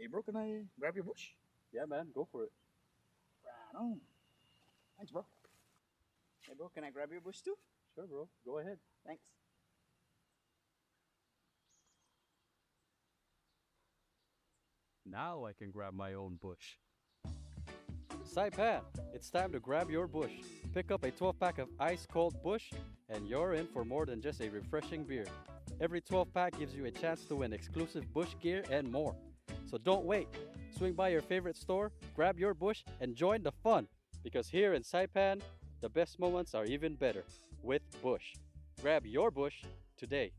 Hey, bro, can I grab your bush? Yeah, man, go for it. Right on. Thanks, bro. Hey, bro, can I grab your bush too? Sure, bro. Go ahead. Thanks. Now I can grab my own bush. Saipan, it's time to grab your bush. Pick up a 12-pack of ice-cold bush, and you're in for more than just a refreshing beer. Every 12-pack gives you a chance to win exclusive bush gear and more. So don't wait. Swing by your favorite store, grab your bush, and join the fun. Because here in Saipan, the best moments are even better with Bush. Grab your bush today.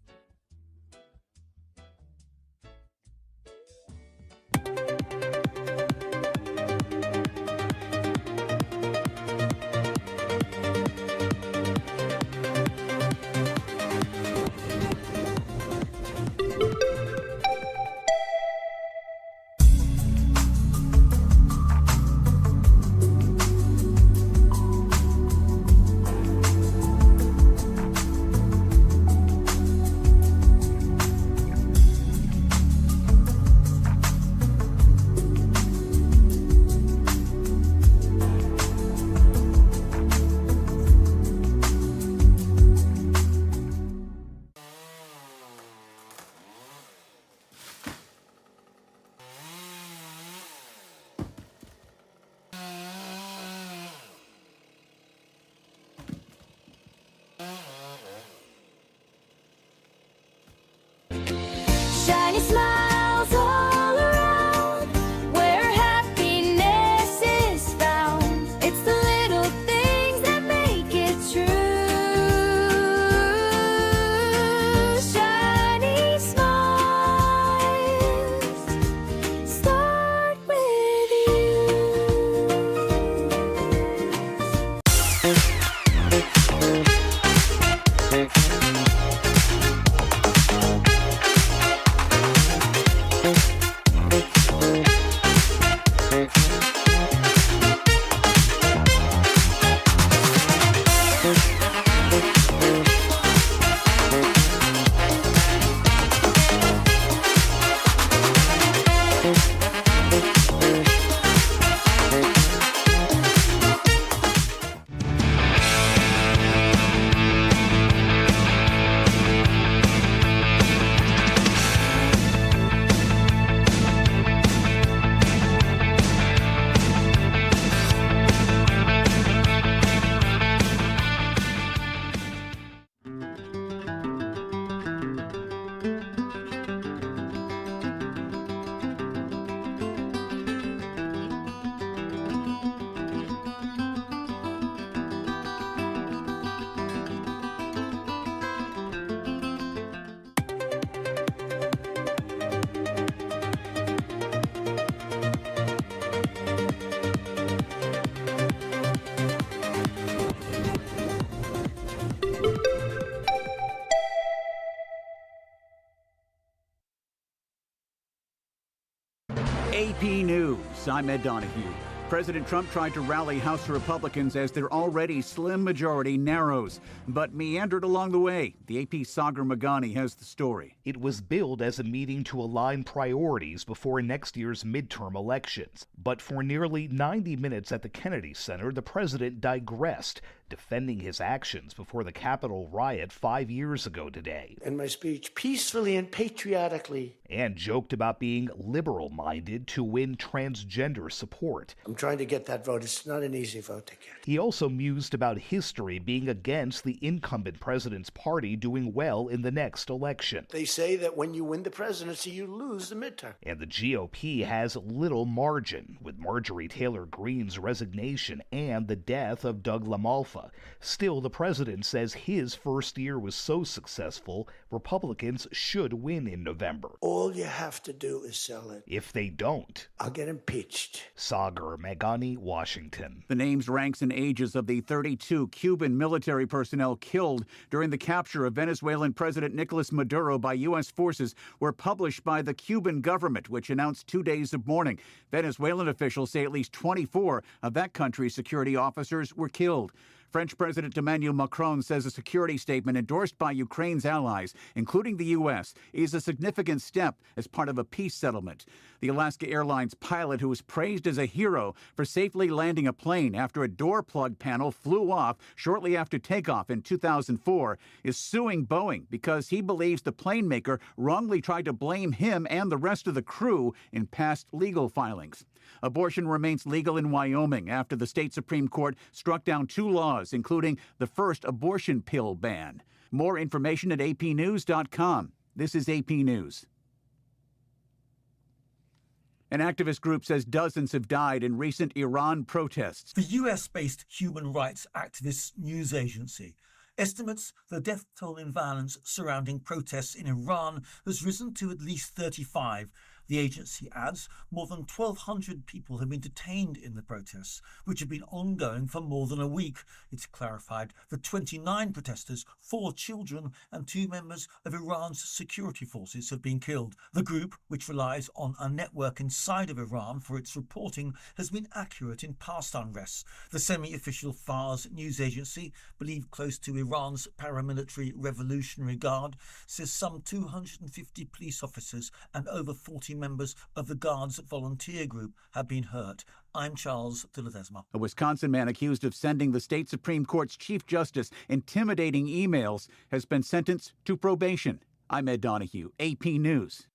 Shiny smiles all around, where happiness is found. It's the little things that make it true. Shiny smiles start with AP News, I'm Ed Donahue. President Trump tried to rally House Republicans as their already slim majority narrows, but meandered along the way. The AP's Sagar Magani has the story. It was billed as a meeting to align priorities before next year's midterm elections. But for nearly 90 minutes at the Kennedy Center, the president digressed, defending his actions before the Capitol riot 5 years ago today. In my speech, peacefully and patriotically. And joked about being liberal-minded to win transgender support. I'm trying to get that vote. It's not an easy vote to get. He also mused about history being against the incumbent president's party doing well in the next election. They say that when you win the presidency, you lose the midterm. And the GOP has little margin, with Marjorie Taylor Greene's resignation and the death of Doug LaMalfa. Still, the president says his first year was so successful, Republicans should win in November. All you have to do is sell it. If they don't, I'll get impeached. Sagar Magani, Washington. The names, ranks, and ages of the 32 Cuban military personnel killed during the capture of Venezuelan President Nicolas Maduro by U.S. forces were published by the Cuban government, which announced 2 days of mourning. Venezuelan officials say at least 24 of that country's security officers were killed. French President Emmanuel Macron says a security statement endorsed by Ukraine's allies, including the U.S., is a significant step as part of a peace settlement. The Alaska Airlines pilot, who was praised as a hero for safely landing a plane after a door plug panel flew off shortly after takeoff in 2004, is suing Boeing because he believes the plane maker wrongly tried to blame him and the rest of the crew in past legal filings. Abortion remains legal in Wyoming after the state Supreme Court struck down 2 laws, including the first abortion pill ban. More information at apnews.com. This is AP News. An activist group says dozens have died in recent Iran protests. The US-based human rights activist news agency estimates the death toll in violence surrounding protests in Iran has risen to at least 35. The agency adds more than 1,200 people have been detained in the protests, which have been ongoing for more than a week. It's clarified that 29 protesters, 4 children and 2 members of Iran's security forces have been killed. The group, which relies on a network inside of Iran for its reporting, has been accurate in past unrests. The semi-official Fars news agency, believed close to Iran's paramilitary Revolutionary Guard, says some 250 police officers and over 40 members of the Guard's volunteer group have been hurt. I'm Charles de Ledesma. A Wisconsin man accused of sending the state Supreme Court's Chief Justice intimidating emails has been sentenced to probation. I'm Ed Donahue, AP News.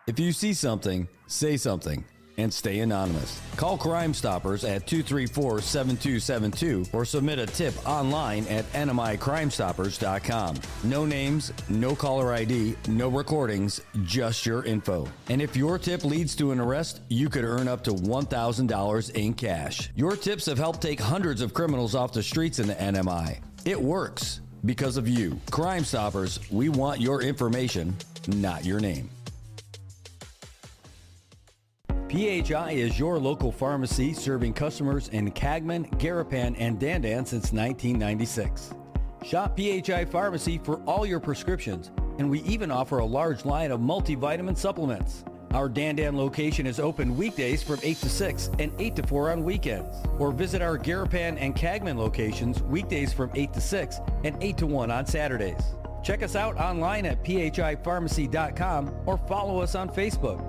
If you see something, say something. And stay anonymous. Call Crime Stoppers at 234-7272 or submit a tip online at nmicrimestoppers.com. No names, no caller ID, no recordings, just your info. And if your tip leads to an arrest, you could earn up to $1,000 in cash. Your tips have helped take hundreds of criminals off the streets in the NMI. It works because of you. Crime Stoppers, we want your information, not your name. PHI is your local pharmacy serving customers in Cagman, Garapan, and Dandan since 1996. Shop PHI Pharmacy for all your prescriptions, and we even offer a large line of multivitamin supplements. Our Dandan location is open weekdays from 8 to 6 and 8 to 4 on weekends. Or visit our Garapan and Cagman locations weekdays from 8 to 6 and 8 to 1 on Saturdays. Check us out online at phipharmacy.com or follow us on Facebook.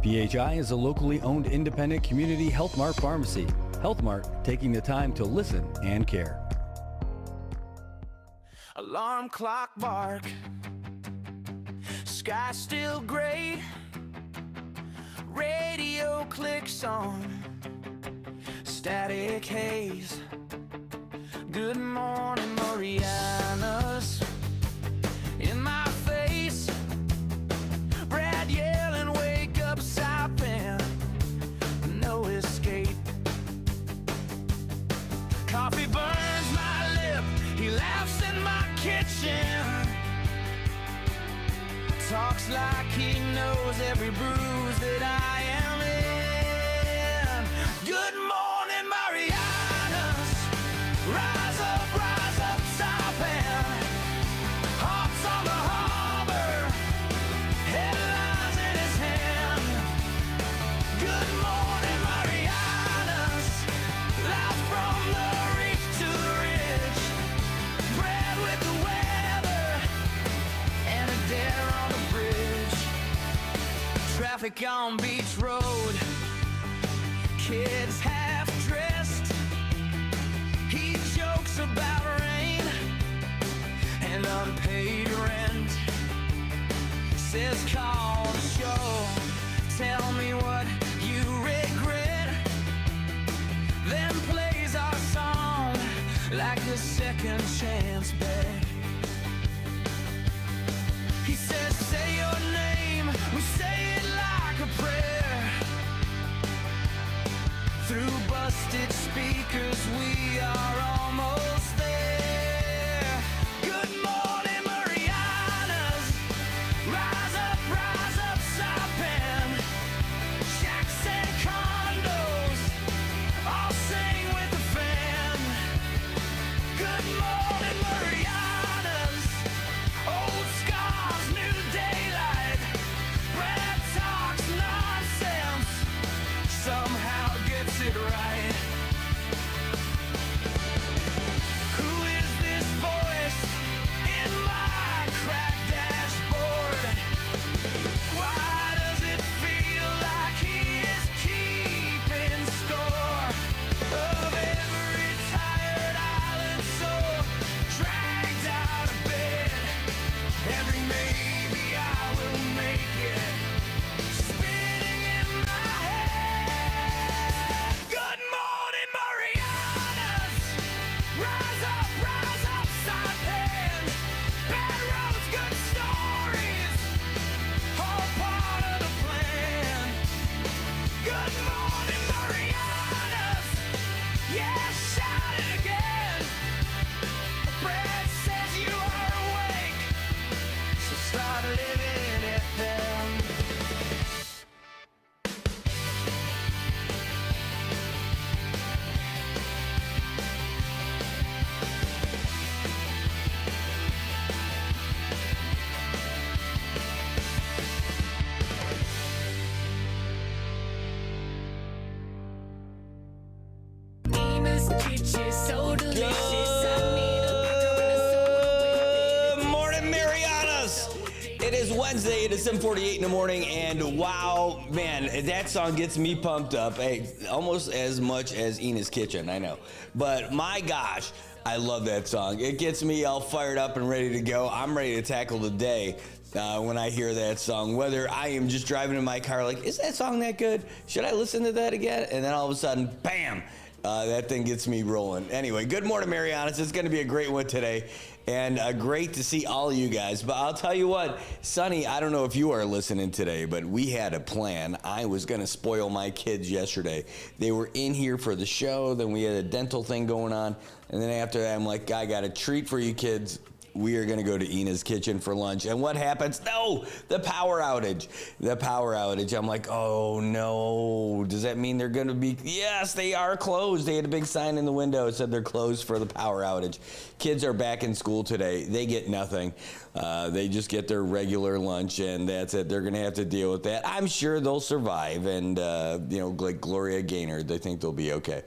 PHI is a locally owned independent community Health Mart pharmacy. Health Mart, taking the time to listen and care. Alarm clock bark, sky still gray, radio clicks on, static haze. Good morning, Marianas, in my face, Brad yelling, wake up, Saipan, no escape. Coffee burns my lip, he laughs in my kitchen, talks like he knows every bruise that I am in. Good morning, Marianas, rise up, Saipan, hearts on the harbor, headlines in his hand. Good morning, Marianas, live from the reef to the ridge, bread with the weather, and a dare on the bridge. Traffic on Beach Road, kids half dressed. He jokes about rain and unpaid rent. Says call the show, tell me what you regret. Then plays our song like a second chance bet. He says, say your name, we say it like a prayer. Through busted speakers, we are almost there. Good morning, Marianas, rise up, Saipan. Shacks and condos, all sing with the fan. Good morning, Marianas, old scars, new daylight. Brad talks nonsense, somehow gets is Wednesday. It is 7:48 in the morning, and wow, man, that song gets me pumped up. Hey, almost as much as Ina's Kitchen, I know. But my gosh, I love that song. It gets me all fired up and ready to go. I'm ready to tackle the day when I hear that song. Whether I am just driving in my car like, is that song that good? Should I listen to that again? And then all of a sudden, bam, that thing gets me rolling. Anyway, good morning, Marianas. It's going to be a great one today. And great to see all of you guys. But I'll tell you what, Sonny, I don't know if you are listening today, but we had a plan. I was going to spoil my kids yesterday. They were in here for the show. Then we had a dental thing going on. And then after that, I'm like, I got a treat for you kids. We are going to go to Ina's Kitchen for lunch. And what happens? No, the power outage. The power outage. I'm like, oh, no. Does that mean they're going to be? Yes, they are closed. They had a big sign in the window that said they're closed for the power outage. Kids are back in school today. They get nothing. They just get their regular lunch, and that's it. They're going to have to deal with that. I'm sure they'll survive. And, like Gloria Gaynor, they think they'll be okay.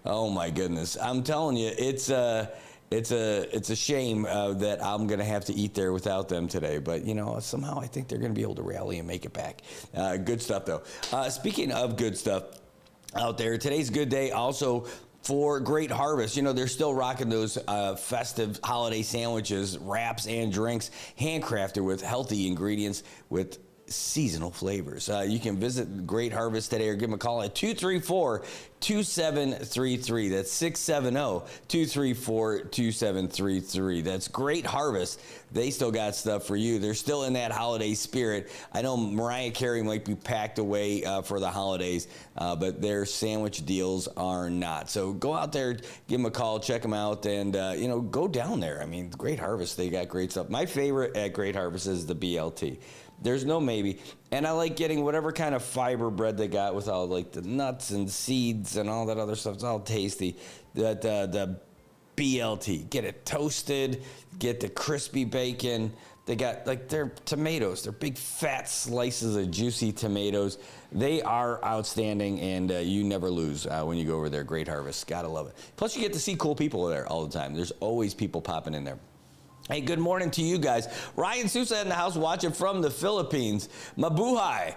Oh, my goodness. I'm telling you, it's a shame that I'm going to have to eat there without them today. But, somehow I think they're going to be able to rally and make it back. Good stuff, though. Speaking of good stuff out there, today's a good day also for Great Harvest. They're still rocking those festive holiday sandwiches, wraps, and drinks, handcrafted with healthy ingredients with seasonal flavors. You can visit Great Harvest today or give them a call at 234-2733. That's 670-234-2733. That's Great Harvest. They still got stuff for you. They're still in that holiday spirit. I know Mariah Carey might be packed away for the holidays, but their sandwich deals are not. So go out there, give them a call, check them out, and go down there. I mean, Great Harvest, they got great stuff. My favorite at Great Harvest is the BLT. There's no maybe. And I like getting whatever kind of fiber bread they got with all like the nuts and seeds and all that other stuff. It's all tasty. The BLT. Get it toasted, get the crispy bacon. They got like their tomatoes. They're big fat slices of juicy tomatoes. They are outstanding, and you never lose when you go over there. Great Harvest. Gotta love it. Plus you get to see cool people there all the time. There's always people popping in there. Hey, good morning to you guys. Ryan Sousa in the house watching from the Philippines. Mabuhay.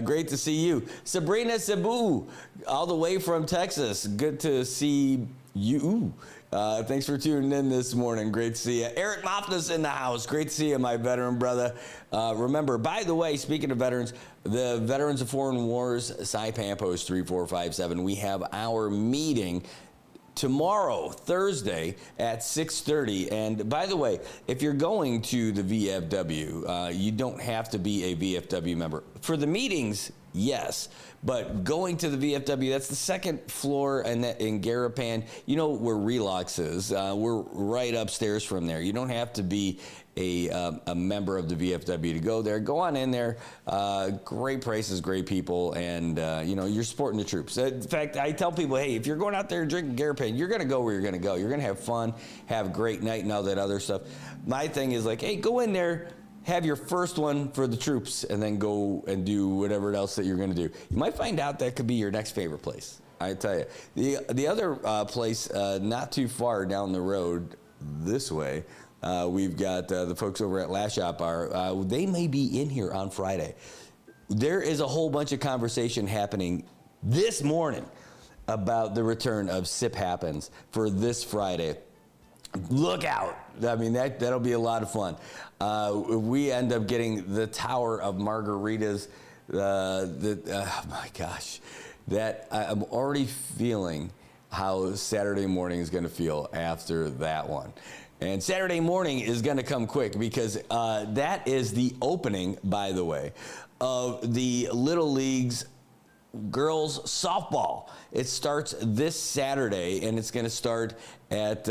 Great to see you. Sabrina Cebu, all the way from Texas. Good to see you. Thanks for tuning in this morning. Great to see you. Eric Mofna's in the house. Great to see you, my veteran brother. Remember, by the way, speaking of veterans, the Veterans of Foreign Wars, Saipan Post 3457, we have our meeting tomorrow, Thursday at 6:30. And by the way, if you're going to the VFW, you don't have to be a VFW member. For the meetings, yes. But going to the VFW, that's the second floor in Garapan. You know where Relax is. We're right upstairs from there. You don't have to be a member of the VFW to go there. Go on in there. Great prices, great people, and you're supporting the troops. In fact, I tell people, hey, if you're going out there and drinking Garapan, you're going to go where you're going to go. You're going to have fun, have a great night, and all that other stuff. My thing is like, hey, go in there. Have your first one for the troops, and then go and do whatever else that you're going to do. You might find out that could be your next favorite place. I tell you. The other place, not too far down the road this way, we've got the folks over at Last Shot Bar. They may be in here on Friday. There is a whole bunch of conversation happening this morning about the return of Sip Happens for this Friday. Look out. I mean, that'll be a lot of fun. We end up getting the Tower of Margaritas. Oh my gosh. I'm already feeling how Saturday morning is going to feel after that one. And Saturday morning is going to come quick because that is the opening, by the way, of the Little League's girls softball. It starts this Saturday, and it's going to start at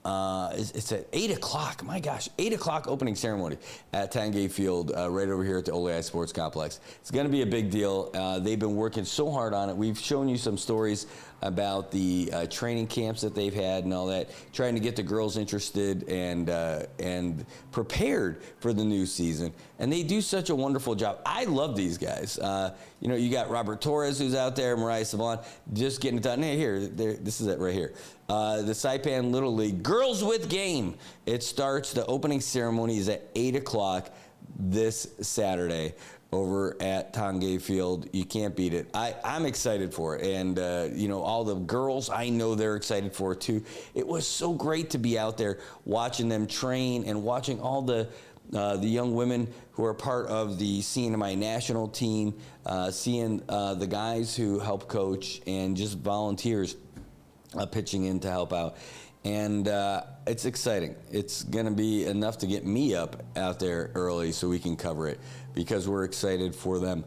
it's at 8 o'clock. My gosh, 8 o'clock opening ceremony at Tangay Field, right over here at the Oleai Sports Complex. It's going to be a big deal. They've been working so hard on it. We've shown you some stories about the training camps that they've had and all that, trying to get the girls interested and prepared for the new season. And they do such a wonderful job. I love these guys. You got Robert Torres, who's out there, Mariah Savon, just getting it done. Hey, this is it right here. The Saipan Little League Girls with Game. It starts, the opening ceremony is at 8 o'clock. this Saturday over at Tongay Field. You can't beat it. I'm excited for it. And, all the girls, I know they're excited for it too. It was so great to be out there watching them train and watching all the young women who are part of the CNMI national team, seeing the guys who help coach and just volunteers pitching in to help out. And it's exciting. It's going to be enough to get me up out there early so we can cover it because we're excited for them.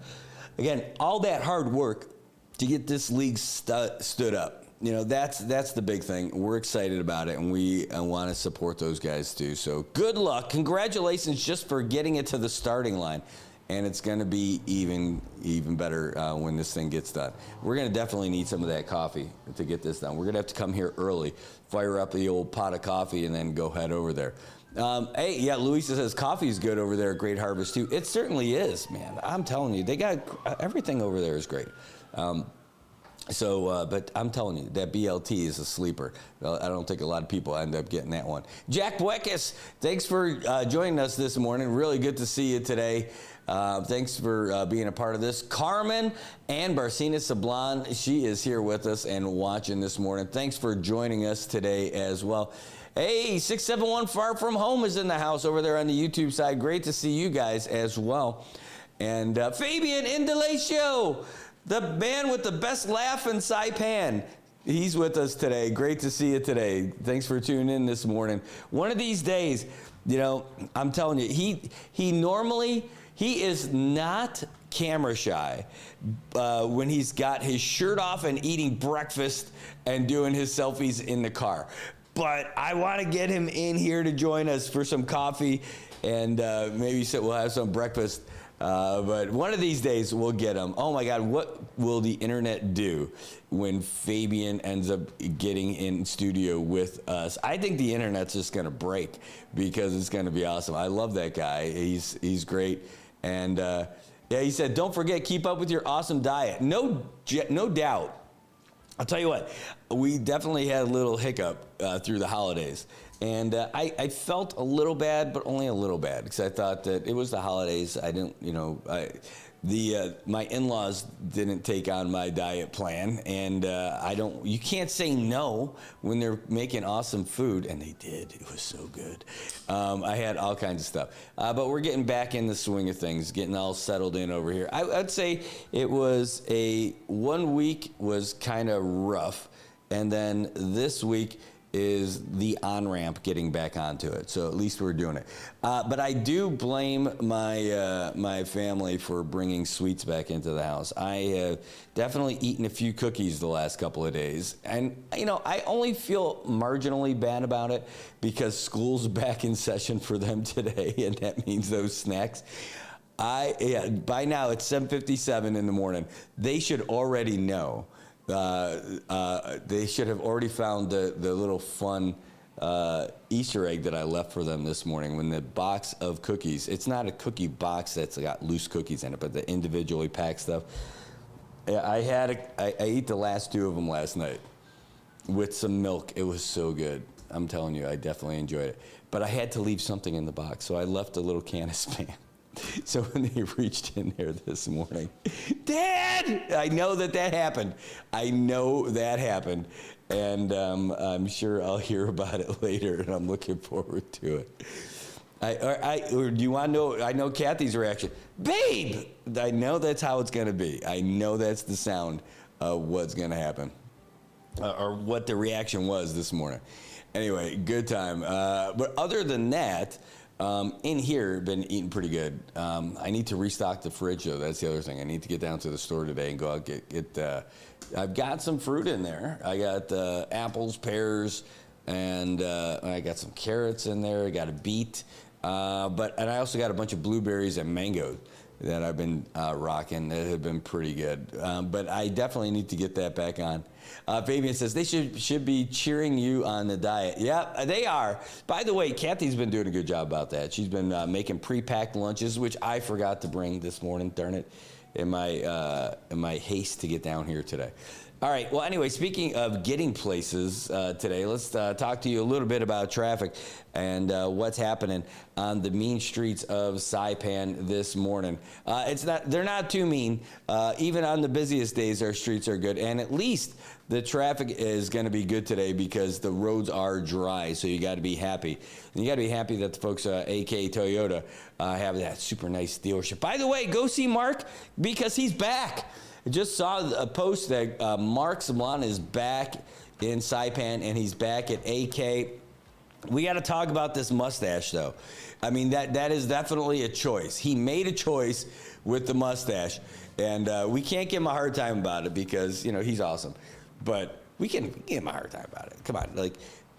Again, all that hard work to get this league stood up. That's the big thing. We're excited about it, and we want to support those guys too. So good luck. Congratulations just for getting it to the starting line. And it's going to be even better when this thing gets done. We're going to definitely need some of that coffee to get this done. We're going to have to come here early, fire up the old pot of coffee, and then go head over there. Luisa says coffee's good over there at Great Harvest, too. It certainly is, man. I'm telling you, they got everything over there is great. But I'm telling you, that BLT is a sleeper. I don't think a lot of people end up getting that one. Jack Bueckis, thanks for joining us this morning. Really good to see you today. Thanks for being a part of this. Carmen and Barcina Sablan, she is here with us and watching this morning. Thanks for joining us today as well. Hey, 671 Far From Home is in the house over there on the YouTube side. Great to see you guys as well. And Fabian Indalacio, the man with the best laugh in Saipan. He's with us today. Great to see you today. Thanks for tuning in this morning. One of these days, I'm telling you, he is not camera shy when he's got his shirt off and eating breakfast and doing his selfies in the car. But I want to get him in here to join us for some coffee and maybe we'll have some breakfast. But one of these days we'll get him. Oh my God, what will the internet do when Fabian ends up getting in studio with us? I think the internet's just going to break because it's going to be awesome. I love that guy. He's great. And he said, don't forget, keep up with your awesome diet. No doubt. I'll tell you what, we definitely had a little hiccup through the holidays. And I felt a little bad, but only a little bad, because I thought that it was the holidays. I didn't, my in-laws didn't take on my diet plan, and you can't say no when they're making awesome food, and they did. It was so good. I had all kinds of stuff. But we're getting back in the swing of things, getting all settled in over here. I'd say it was 1 week was kind of rough, and then this week is the on-ramp getting back onto it. So at least we're doing it. But I do blame my family for bringing sweets back into the house. I have definitely eaten a few cookies the last couple of days. And, I only feel marginally bad about it because school's back in session for them today, and that means those snacks. By now it's 7:57 in the morning. They should already know. They should have already found the little fun Easter egg that I left for them this morning. When the box of cookies, it's not a cookie box that's got loose cookies in it, but the individually packed stuff. I ate the last 2 of them last night with some milk. It was so good. I'm telling you, I definitely enjoyed it. But I had to leave something in the box, so I left a little can of Spam. So when they reached in there this morning, Dad, I know that happened. I know that happened. And I'm sure I'll hear about it later, and I'm looking forward to it. Or do you want to know? I know Kathy's reaction. Babe! I know that's how it's going to be. I know that's the sound of what's going to happen, or what the reaction was this morning. Anyway, good time. But other than that, in here, been eating pretty good. I need to restock the fridge, though. That's the other thing. I need to get down to the store today and go out get I've got some fruit in there. I got apples, pears, and I got some carrots in there. I got a beet. And I also got a bunch of blueberries and mango that I've been rocking that have been pretty good. But I definitely need to get that back on. Fabian says they should be cheering you on the diet. Yeah, they are. By the way, Kathy's been doing a good job about that. She's been making pre-packed lunches, which I forgot to bring this morning, darn it, in my haste to get down here today. All right. Well, anyway, speaking of getting places today, let's talk to you a little bit about traffic and what's happening on the mean streets of Saipan this morning. They're not too mean. Even on the busiest days, our streets are good, and at least the traffic is going to be good today because the roads are dry. So you got to be happy. And you got to be happy that the folks at AK Toyota have that super nice dealership. By the way, go see Mark because he's back. I just saw a post that Mark Sablan is back in Saipan, and he's back at AK. We got to talk about this mustache, though. I mean, that is definitely a choice. He made a choice with the mustache, and we can't give him a hard time about it because, you know, he's awesome. But we can give him a hard time about it. Come on. Like,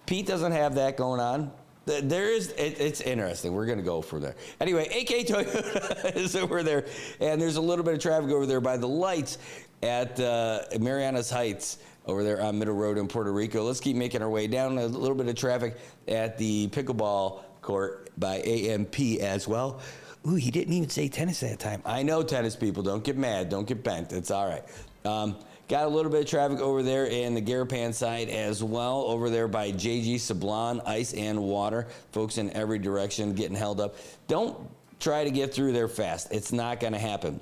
Pete doesn't have that going on. It's interesting. We're going to go for there. Anyway, AK Toyota is over there, and there's a little bit of traffic over there by the lights at Marianas Heights over there on Middle Road in Puerto Rico. Let's keep making our way down. A little bit of traffic at the pickleball court by AMP as well. Ooh, he didn't even say tennis that time. I know tennis people. Don't get mad. Don't get bent. It's all right. Got a little bit of traffic over there in the Garapan side as well, over there by JG Sablan, ice and water. Folks in every direction getting held up. Don't try to get through there fast. It's not going to happen.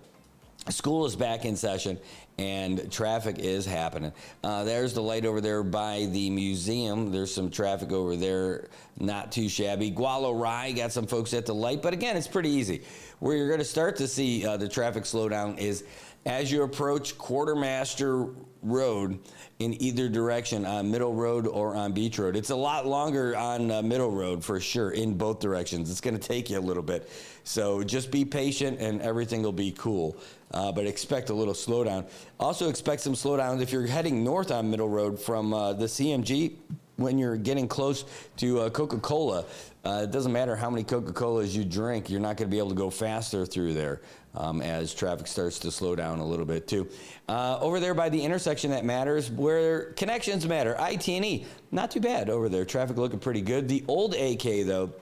School is back in session, and traffic is happening. There's the light over there by the museum. There's some traffic over there, not too shabby. Gualo Rye got some folks at the light, but again, it's pretty easy. Where you're going to start to see the traffic slow down is as you approach Quartermaster Road in either direction, on Middle Road or on Beach Road. It's a lot longer on Middle Road for sure, in both directions. It's going to take you a little bit. So just be patient and everything will be cool. But expect a little slowdown. Also expect some slowdowns if you're heading north on Middle Road from the CMG when you're getting close to Coca-Cola. It doesn't matter how many Coca-Colas you drink, you're not going to be able to go faster through there as traffic starts to slow down a little bit too. Over there by the intersection that matters, where connections matter, IT&E, not too bad over there. Traffic looking pretty good. The old AK though,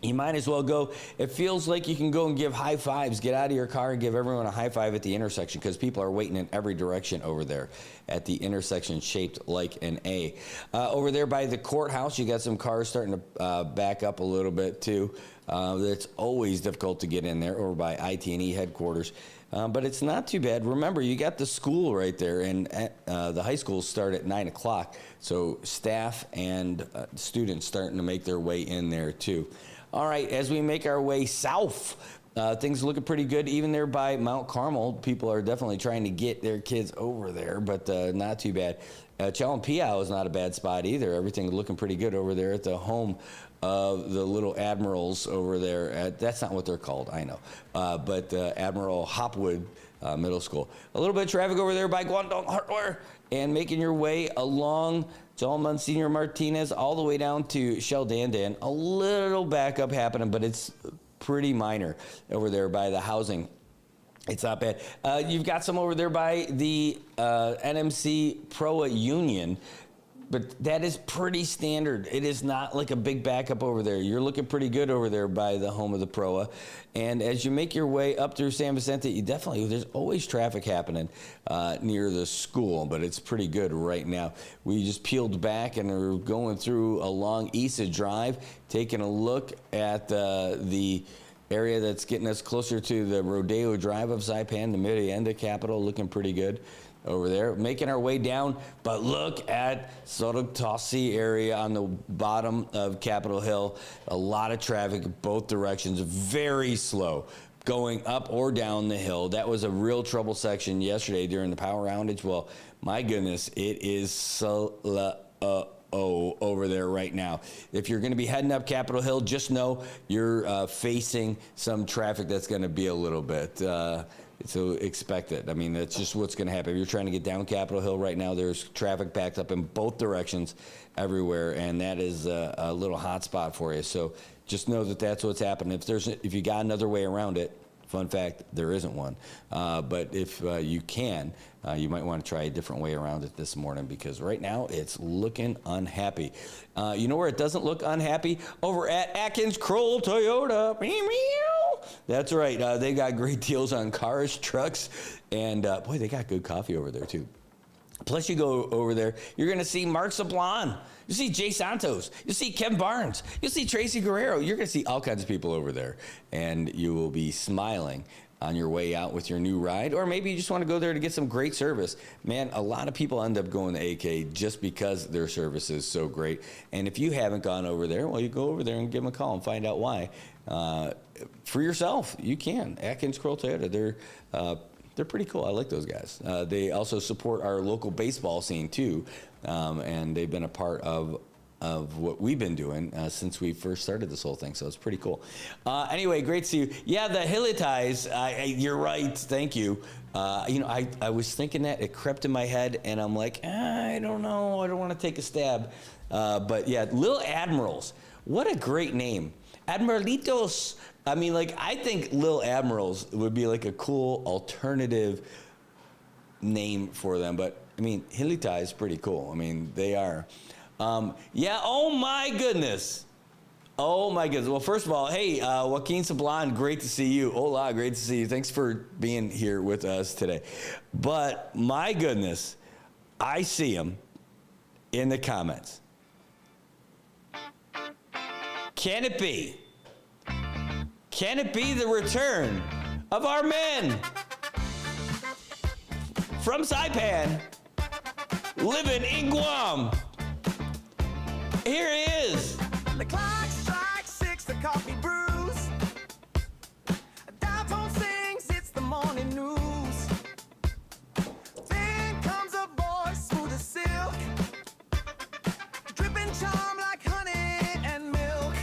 you might as well go. It feels like you can go and give high fives. Get out of your car and give everyone a high five at the intersection because people are waiting in every direction over there at the intersection shaped like an A. Over there by the courthouse, you got some cars starting to back up a little bit too. It's always difficult to get in there, over by IT&E headquarters. But it's not too bad. Remember, you got the school right there, and the high schools start at 9 o'clock. So staff and students starting to make their way in there too. All right, as we make our way south, things are looking pretty good. Even there by Mount Carmel, people are definitely trying to get their kids over there, but not too bad. Chalumpiao is not a bad spot either. Everything looking pretty good over there at the home of the little Admirals over there. That's not what they're called, I know. But Admiral Hopwood Middle School. A little bit of traffic over there by Guangdong Hardware, and making your way along Joel Monsignor Martinez all the way down to Shell Dandan. A little backup happening, but it's pretty minor over there by the housing. It's not bad. You've got some over there by the NMC Proa Union, but that is pretty standard. It is not like a big backup over there. You're looking pretty good over there by the home of the Proa. And as you make your way up through San Vicente, there's always traffic happening near the school, but it's pretty good right now. We just peeled back and are going through along Issa Drive, taking a look at the area that's getting us closer to the Rodeo Drive of Saipan, the Merienda capital, looking pretty good over there. Making our way down, but look at Soroctossi area on the bottom of Capitol Hill. A lot of traffic both directions, very slow going up or down the hill. That was a real trouble section yesterday during the power outage. Well, my goodness, it is so over there right now. If you're going to be heading up Capitol Hill, just know you're facing some traffic that's going to be a little bit. So expect it. I mean, that's just what's going to happen. If you're trying to get down Capitol Hill right now, there's traffic backed up in both directions everywhere, and that is a little hot spot for you. So just know that that's what's happening. If you got another way around it, fun fact, there isn't one. But if you can, you might want to try a different way around it this morning, because right now it's looking unhappy. You know where it doesn't look unhappy? Over at Atkins Kroll Toyota. That's right. They got great deals on cars, trucks, and boy, they got good coffee over there too. Plus, you go over there, you're going to see Mark Sablon. You see Jay Santos. You see Ken Barnes. You see Tracy Guerrero. You're going to see all kinds of people over there. And you will be smiling on your way out with your new ride. Or maybe you just want to go there to get some great service. Man, a lot of people end up going to AK just because their service is so great. And if you haven't gone over there, well, you go over there and give them a call and find out why. For yourself, you can. Atkins Kroll Toyota, they're pretty cool. I like those guys. They also support our local baseball scene too, and they've been a part of what we've been doing since we first started this whole thing. So it's pretty cool. Anyway, great to see you. Yeah, the Hilly ties. You're right. Thank you. I was thinking that, it crept in my head, and I'm like, I don't know. I don't want to take a stab. But yeah, Lil Admirals. What a great name. Admiralitos. I mean, like, I think Lil Admirals would be like a cool alternative name for them. But, I mean, Hilita is pretty cool. I mean, they are. Yeah, oh my goodness. Oh my goodness. Well, first of all, hey, Joaquin Sablon, great to see you. Hola, great to see you. Thanks for being here with us today. But, my goodness, I see him in the comments. Can it be? Can it be the return of our men from Saipan, living in Guam? Here he is. The clock strikes 6, the coffee brews. Downtown sings, it's the morning news. Then comes a boy, smooth as silk, dripping charm like honey and milk.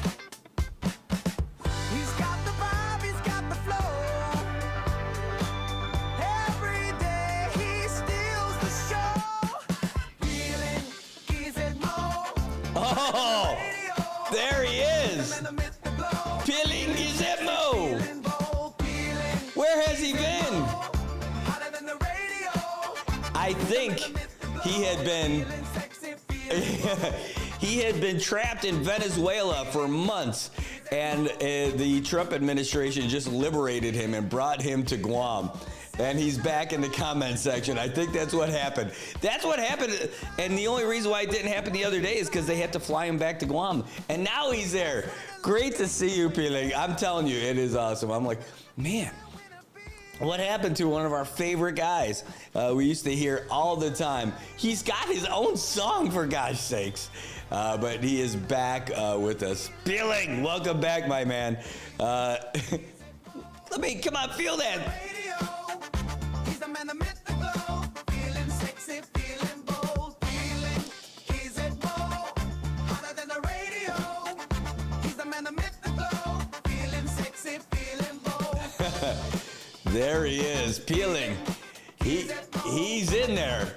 He's got the vibe, he's got the flow. Every day he steals the show. Feeling Gizmo. Oh, there he is. Peeling Gizmo. Where has he been? I think he had been trapped in Venezuela for months, and the Trump administration just liberated him and brought him to Guam. And he's back in the comment section. I think that's what happened. That's what happened. And the only reason why it didn't happen the other day is because they had to fly him back to Guam. And now he's there. Great to see you, Peeling. I'm telling you, it is awesome. I'm like, man, what happened to one of our favorite guys we used to hear all the time? He's got his own song, for gosh sakes. But he is back with us. Peeling, welcome back, my man. Come on, feel that. There he is, Peeling. He's in there.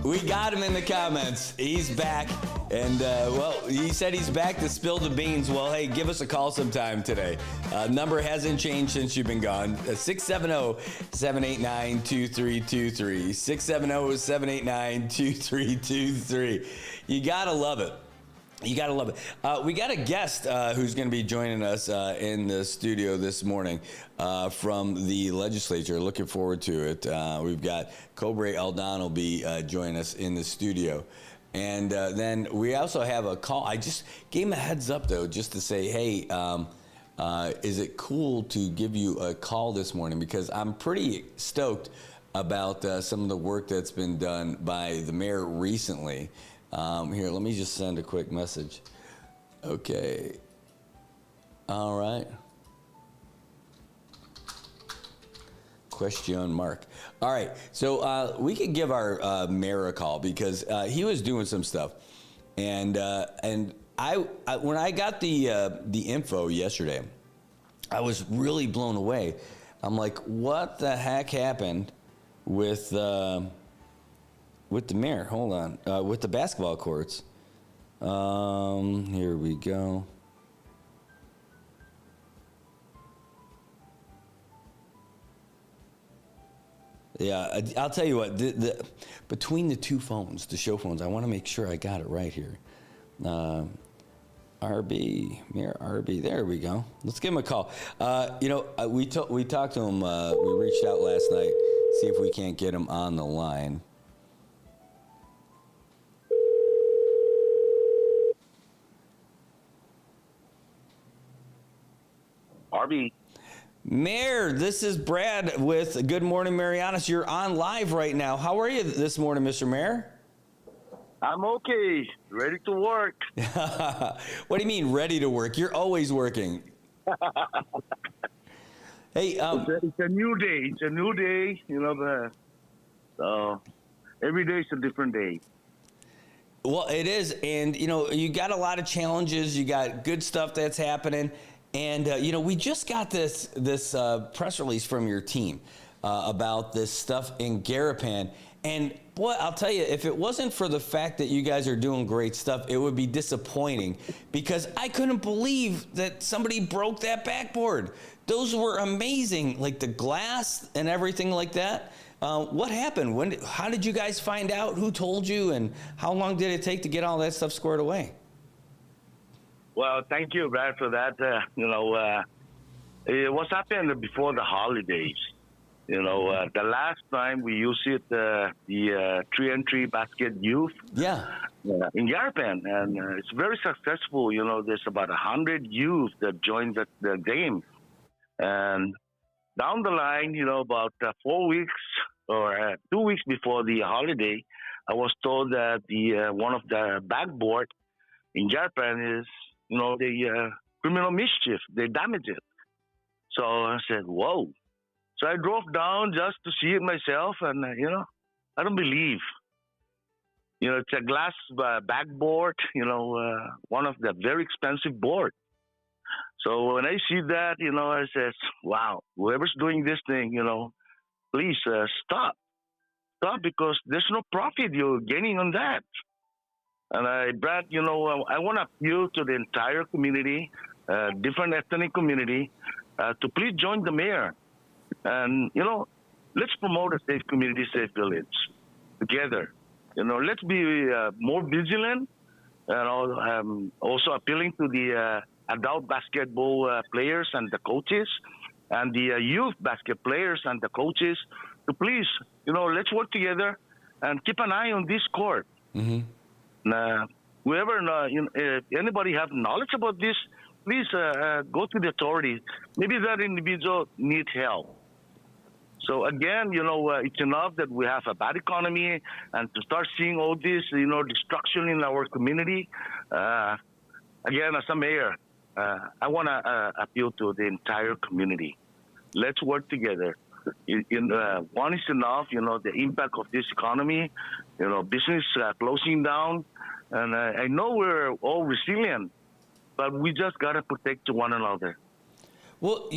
We got him in the comments. He's back. And, well, he said he's back to spill the beans. Well, hey, give us a call sometime today. Number hasn't changed since you've been gone. 670-789-2323. 670-789-2323. You got to love it. You got to love it. We got a guest who's going to be joining us in the studio this morning from the legislature. Looking forward to it. We've got Cobre Aldon will be joining us in the studio. And then we also have a call. I just gave him a heads up, though, just to say, hey, is it cool to give you a call this morning? Because I'm pretty stoked about some of the work that's been done by the mayor recently. Here, let me just send a quick message. Okay. All right. Question mark. All right. So we could give our mayor a call because he was doing some stuff, and I when I got the info yesterday, I was really blown away. I'm like, what the heck happened with the mayor? Hold on. With the basketball courts. Here we go. Yeah, I'll tell you what. Between the two phones, the show phones, I want to make sure I got it right here. Mayor RB. There we go. Let's give him a call. We talked to him. We reached out last night, see if we can't get him on the line. Barbie. Mayor, this is Brad with Good Morning Marianas. You're on live right now. How are you this morning, Mr. Mayor? I'm okay, ready to work. What do you mean, ready to work? You're always working. Hey, it's a new day. It's a new day. You know, every day is a different day. Well, it is, and you got a lot of challenges. You got good stuff that's happening, and we just got this press release from your team about this stuff in Garapan. And boy, I'll tell you, if it wasn't for the fact that you guys are doing great stuff, it would be disappointing because I couldn't believe that somebody broke that backboard. Those were amazing, like the glass and everything like that. What happened? How did you guys find out? Who told you? And how long did it take to get all that stuff squared away? Well, thank you, Brad, for that. It was happened before the holidays. The last time we used it, the 3-on-3 basket youth in Garapan, and it's very successful. There's about 100 youth that joined the game. And down the line, about 4 weeks or 2 weeks before the holiday, I was told that one of the backboard in Garapan is, the criminal mischief. They damaged it. So I said, whoa. So I drove down just to see it myself, and, I don't believe. It's a glass backboard, one of the very expensive boards. So when I see that, I says, wow, whoever's doing this thing, please stop. Stop, because there's no profit you're gaining on that. And Brad, I want to appeal to the entire community, different ethnic community, to please join the mayor. And, let's promote a safe community, safe village together. Let's be more vigilant, and also appealing to the adult basketball players and the coaches and the youth basket players and the coaches to please, let's work together and keep an eye on this court. Mm-hmm. Whoever, if anybody have knowledge about this, please go to the authorities. Maybe that individual needs help. So again, it's enough that we have a bad economy, and to start seeing all this, destruction in our community. Again, as a mayor, I want to appeal to the entire community. Let's work together. One is enough, the impact of this economy, business closing down. And I know we're all resilient, but we just got to protect one another. Well,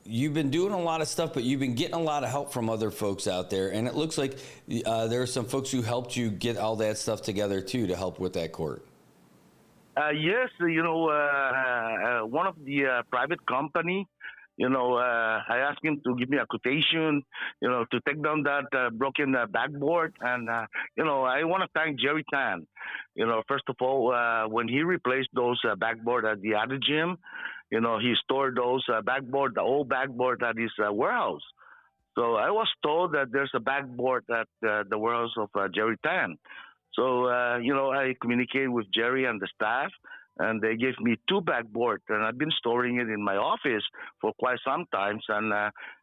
you've been doing a lot of stuff, but you've been getting a lot of help from other folks out there. And it looks like there are some folks who helped you get all that stuff together, too, to help with that court. Yes, one of the private company, I asked him to give me a quotation, to take down that broken backboard. And, I want to thank Jerry Tan. First of all, when he replaced those backboard at the other gym, he stored those backboard, the old backboard at his warehouse. So I was told that there's a backboard at the warehouse of Jerry Tan. So, I communicated with Jerry and the staff, and they gave me 2 backboards, and I've been storing it in my office for quite some time. And,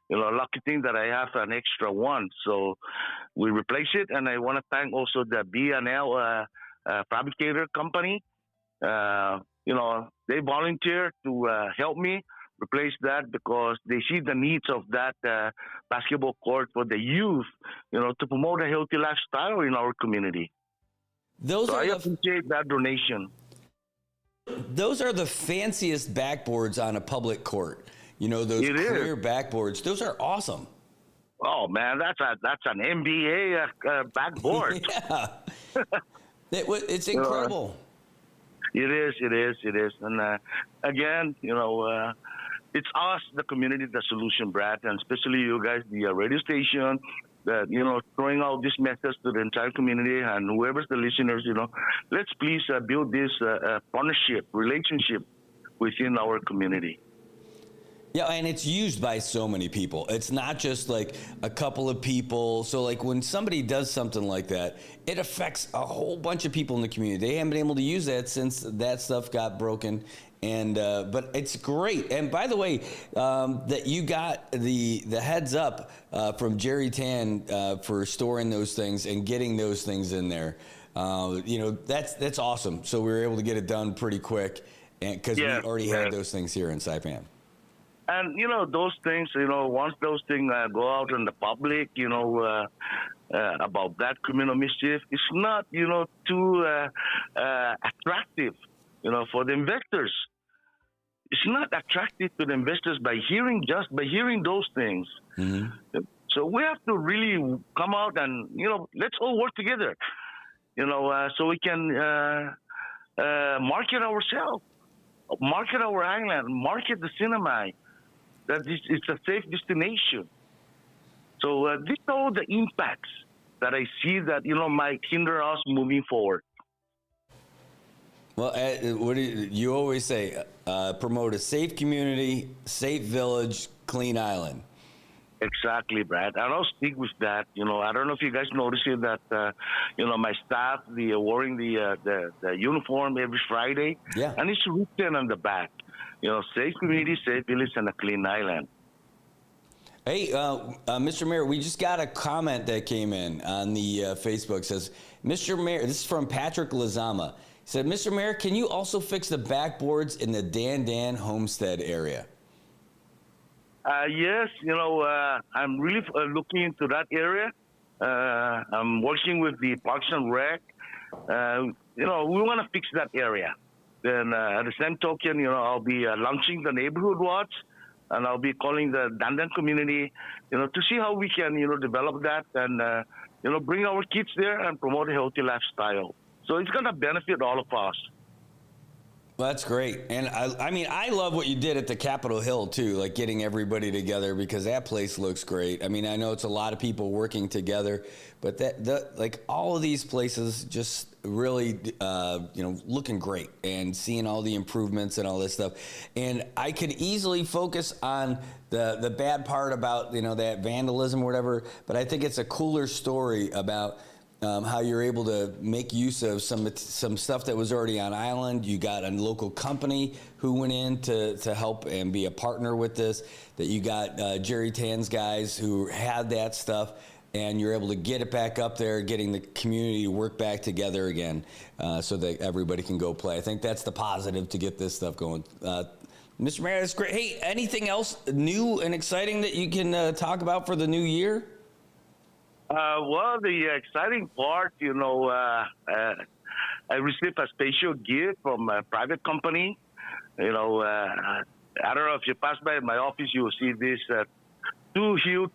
lucky thing that I have an extra one. So we replace it, and I want to thank also the B&L fabricator company. They volunteer to help me replace that because they see the needs of that basketball court for the youth, to promote a healthy lifestyle in our community. I appreciate that donation. Those are the fanciest backboards on a public court. Those clear backboards. Those are awesome. Oh man, that's an NBA backboard. Yeah, it's incredible. It is. And again, it's us, the community, the solution, Brad, and especially you guys, the radio station, that, throwing out this message to the entire community and whoever's the listeners, let's please build this partnership, relationship within our community. Yeah, and it's used by so many people. It's not just like a couple of people. So like when somebody does something like that, it affects a whole bunch of people in the community. They haven't been able to use that since that stuff got broken. And but it's great. And by the way, that you got the heads up from Jerry Tan for storing those things and getting those things in there. That's awesome. So we were able to get it done pretty quick, and because we already had those things here in Saipan. And, those things, once those things go out in the public, about that criminal mischief, it's not, too attractive, for the investors. It's not attractive to the investors by hearing those things. Mm-hmm. So we have to really come out and, let's all work together, so we can market ourselves, market our island, market the cinema. That it's a safe destination. So these are all the impacts that I see that, might hinder us moving forward. Well, what do you always say? Promote a safe community, safe village, clean island. Exactly, Brad. And I'll stick with that. I don't know if you guys noticed it that, my staff, they're wearing the uniform every Friday. Yeah. And it's written on the back. Safe community, safe village, and a clean island. Hey, Mr. Mayor, we just got a comment that came in on the Facebook. It says, Mr. Mayor, this is from Patrick Lazama. He said, Mr. Mayor, can you also fix the backboards in the Dan Homestead area? Yes, I'm really looking into that area. I'm working with the Parks and Rec. We want to fix that area. Then at the same token, I'll be launching the neighborhood watch, and I'll be calling the Dandan community, to see how we can, develop that and, bring our kids there and promote a healthy lifestyle. So it's going to benefit all of us. Well, that's great. And I love what you did at the Capitol Hill too, like getting everybody together, because that place looks great. I mean, I know it's a lot of people working together, but like all of these places just really, looking great and seeing all the improvements and all this stuff. And I could easily focus on the bad part about, that vandalism or whatever, but I think it's a cooler story about how you're able to make use of some stuff that was already on island. You got a local company who went in to help and be a partner with this, that you got Jerry Tan's guys who had that stuff, and you're able to get it back up there, getting the community to work back together again so that everybody can go play. I think that's the positive to get this stuff going. Mr. Mayor, that's great. Hey, anything else new and exciting that you can talk about for the new year? Well, the exciting part, I received a special gift from a private company. I don't know if you pass by my office, you will see this two huge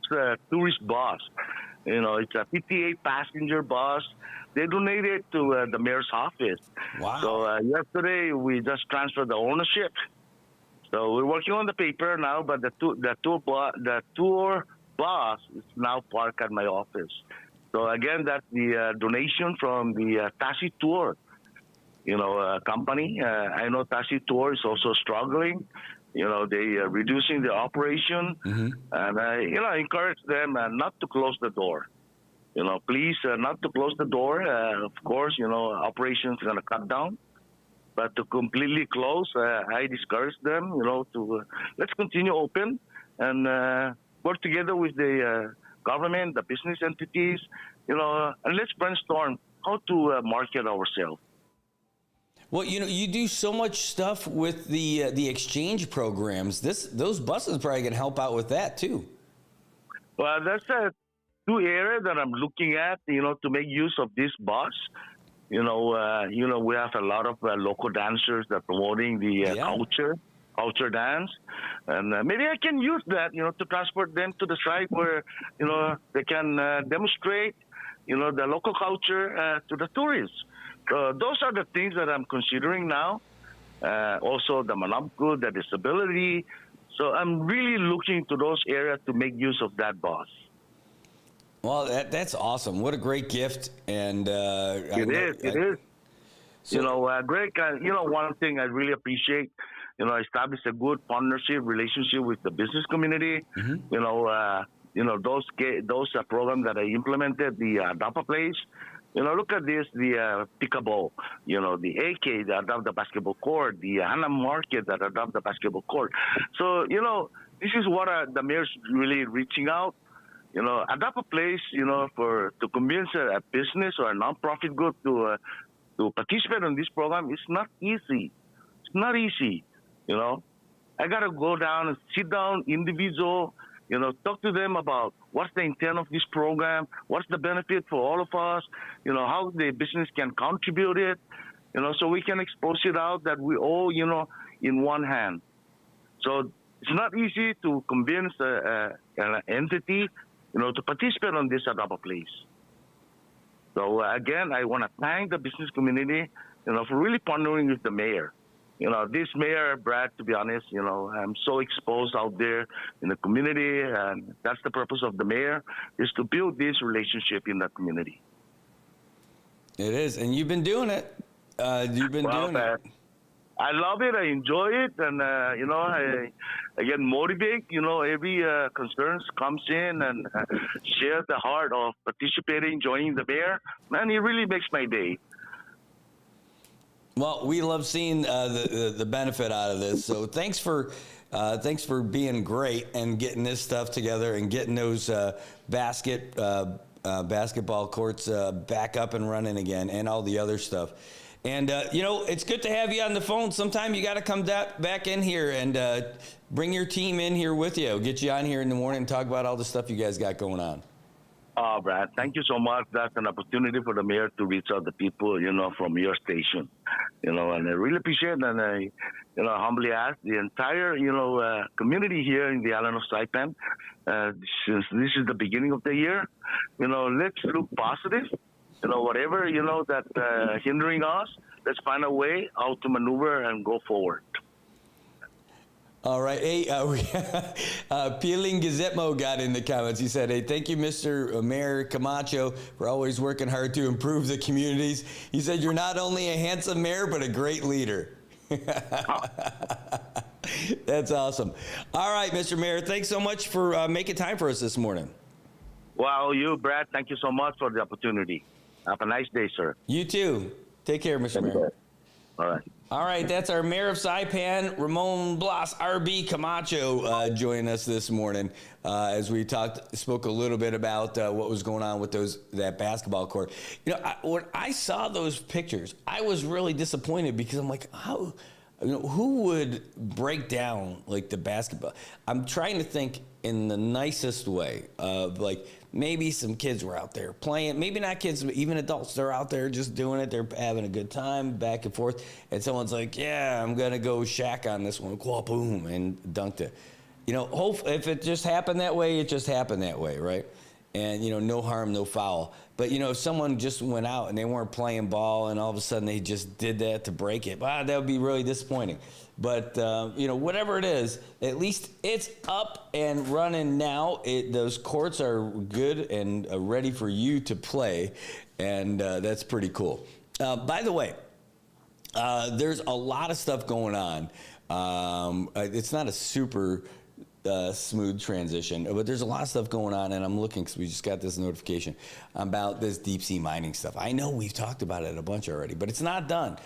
tourist bus. It's a 58 passenger bus. They donated to the mayor's office. Wow. So yesterday we just transferred the ownership. So we're working on the paper now, but the tour bus is now parked at my office. So again, that's the donation from the Taxi Tour, company. I know Taxi Tour is also struggling. They are reducing the operation, and I encourage them not to close the door. Please not to close the door. Of course, operations are going to cut down, but to completely close, I discourage them. To let's continue open and work together with the government, the business entities, and let's brainstorm how to market ourselves. Well, you do so much stuff with the exchange programs. Those buses probably can help out with that too. Well, that's two areas that I'm looking at, to make use of this bus. We have a lot of local dancers that are promoting the culture dance, and maybe I can use that, to transport them to the site where, they can demonstrate, the local culture to the tourists. Those are the things that I'm considering now. Also the manamku, the disability. So I'm really looking to those areas to make use of that bus. Well, that's awesome. What a great gift. And it is. So, Greg, one thing I really appreciate, establish a good partnership relationship with the business community. Those programs that I implemented, the Adopt a Place. Look at this, the pickleball, the AK that adopt the basketball court, the Hana Market that adopt the basketball court. So, this is what the mayor's really reaching out. Adopt a place, to convince a business or a nonprofit group to participate in this program. It's not easy. It's not easy, I got to go down and sit down individual, talk to them about what's the intent of this program, what's the benefit for all of us, how the business can contribute it, so we can expose it out that we all, in one hand. So it's not easy to convince an entity, to participate on this Adopt a Place. So again, I want to thank the business community, for really partnering with the mayor. This mayor, Brad, to be honest, I'm so exposed out there in the community, and that's the purpose of the mayor, is to build this relationship in the community. It is, and you've been doing it. Doing it. I love it. I enjoy it, and I get motivated. Every concerns comes in and share the heart of participating, joining the mayor. Man, it really makes my day. Well, we love seeing the benefit out of this. So thanks for being great and getting this stuff together and getting those basketball courts back up and running again, and all the other stuff. And it's good to have you on the phone. Sometime you got to come back in here and bring your team in here with you. We'll get you on here in the morning and talk about all the stuff you guys got going on. Oh, Brad, thank you so much. That's an opportunity for the mayor to reach out to people, from your station, and I really appreciate it. And I, humbly ask the entire, community here in the island of Saipan, since this is the beginning of the year, let's look positive. Whatever, that hindering us, let's find a way how to maneuver and go forward. All right. Hey, Peeling Gazetmo got in the comments. He said, hey, thank you, Mr. Mayor Camacho, for always working hard to improve the communities. He said, you're not only a handsome mayor, but a great leader. That's awesome. All right, Mr. Mayor, thanks so much for making time for us this morning. Well, Brad, thank you so much for the opportunity. Have a nice day, sir. You too. Take care, Mr. Mayor. All right. All right, that's our Mayor of Saipan, Ramon Blas, R.B. Camacho, joining us this morning as we spoke a little bit about what was going on with that basketball court. When I saw those pictures, I was really disappointed because I'm like, how, who would break down like the basketball? I'm trying to think in the nicest way of like, maybe some kids were out there playing, maybe not kids, but even adults, they're out there just doing it. They're having a good time back and forth. And someone's like, yeah, I'm going to go Shaq on this one, boom, and dunked it. If it just happened that way, it just happened that way, right? And, no harm, no foul. But, if someone just went out and they weren't playing ball and all of a sudden they just did that to break it, that would be really disappointing. But, whatever it is, at least it's up and running now. Those courts are good and ready for you to play, and that's pretty cool. By the way, there's a lot of stuff going on. It's not a super smooth transition, but there's a lot of stuff going on, and I'm looking because we just got this notification about this deep sea mining stuff. I know we've talked about it a bunch already, but it's not done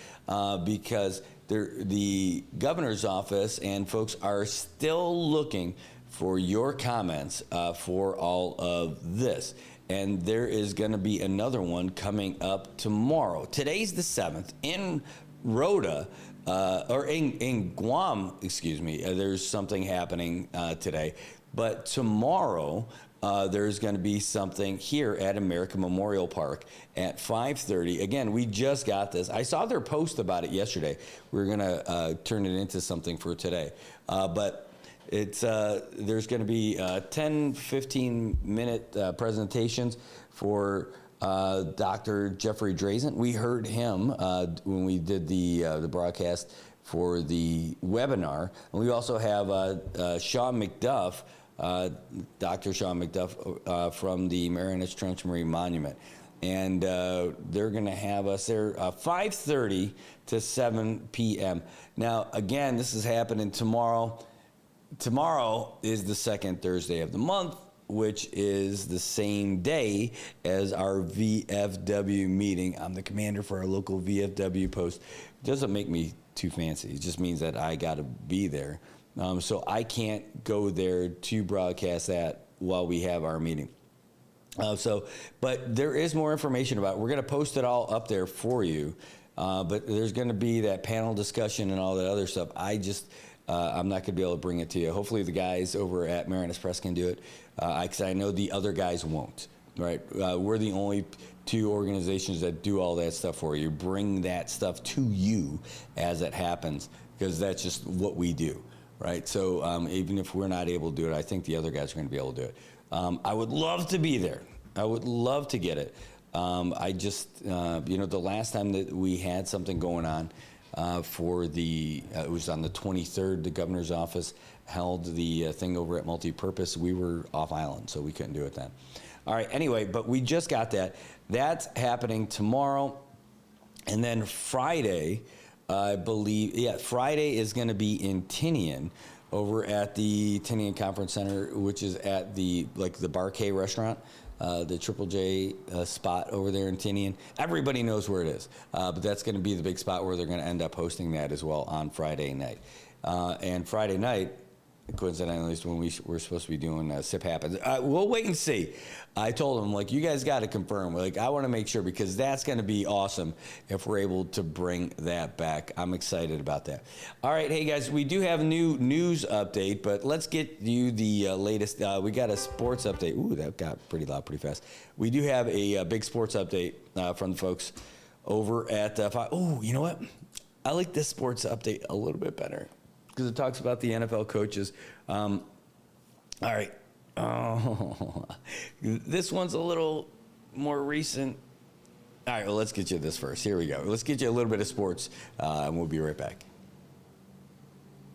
because the governor's office and folks are still looking for your comments for all of this. And there is going to be another one coming up tomorrow. Today's the 7th in Rota. Or in Guam, excuse me, there's something happening today. But tomorrow, there's going to be something here at American Memorial Park at 5:30. Again, we just got this. I saw their post about it yesterday. We're going to turn it into something for today. But it's there's going to be 10, 15-minute presentations for Dr. Jeffrey Drazen. We heard him when we did the broadcast for the webinar. And we also have Sean McDuff, Dr. Sean McDuff from the Marianas Trench Marine Monument. and they're going to have us there 5:30 to 7 p.m. Now, again, this is happening tomorrow. Tomorrow is the second Thursday of the month, which is the same day as our VFW meeting. I'm the commander for our local VFW post. It doesn't make me too fancy. It just means that I got to be there. So I can't go there to broadcast that while we have our meeting. But there is more information about it. We're going to post it all up there for you. But there's going to be that panel discussion and all that other stuff. I'm not going to be able to bring it to you. Hopefully the guys over at Marianas Press can do it. Because I know the other guys won't, right? We're the only two organizations that do all that stuff for you. Bring that stuff to you as it happens, because that's just what we do. Right, so even if we're not able to do it, I think the other guys are going to be able to do it. I would love to be there. I would love to get it. I just, the last time that we had something going on it was on the 23rd, the governor's office held the thing over at Multipurpose. We were off island, so we couldn't do it then. All right, anyway, but we just got that. That's happening tomorrow. And then Friday, I believe, Friday is going to be in Tinian, over at the Tinian Conference Center, which is at the Bar K restaurant, the Triple J spot over there in Tinian. Everybody knows where it is, but that's going to be the big spot where they're going to end up hosting that as well on Friday night. And Friday night, coincidentally, is when we're supposed to be doing Sip Happens. We'll wait and see. I told them, you guys got to confirm. I want to make sure, because that's going to be awesome if we're able to bring that back. I'm excited about that. All right, hey, guys, we do have a new news update, but let's get you the latest. We got a sports update. Ooh, that got pretty loud pretty fast. We do have a big sports update from the folks over at oh, you know what? I like this sports update a little bit better, because it talks about the NFL coaches. All right. Oh, this one's a little more recent. All right, well, let's get you this first. Here we go. Let's get you a little bit of sports, and we'll be right back.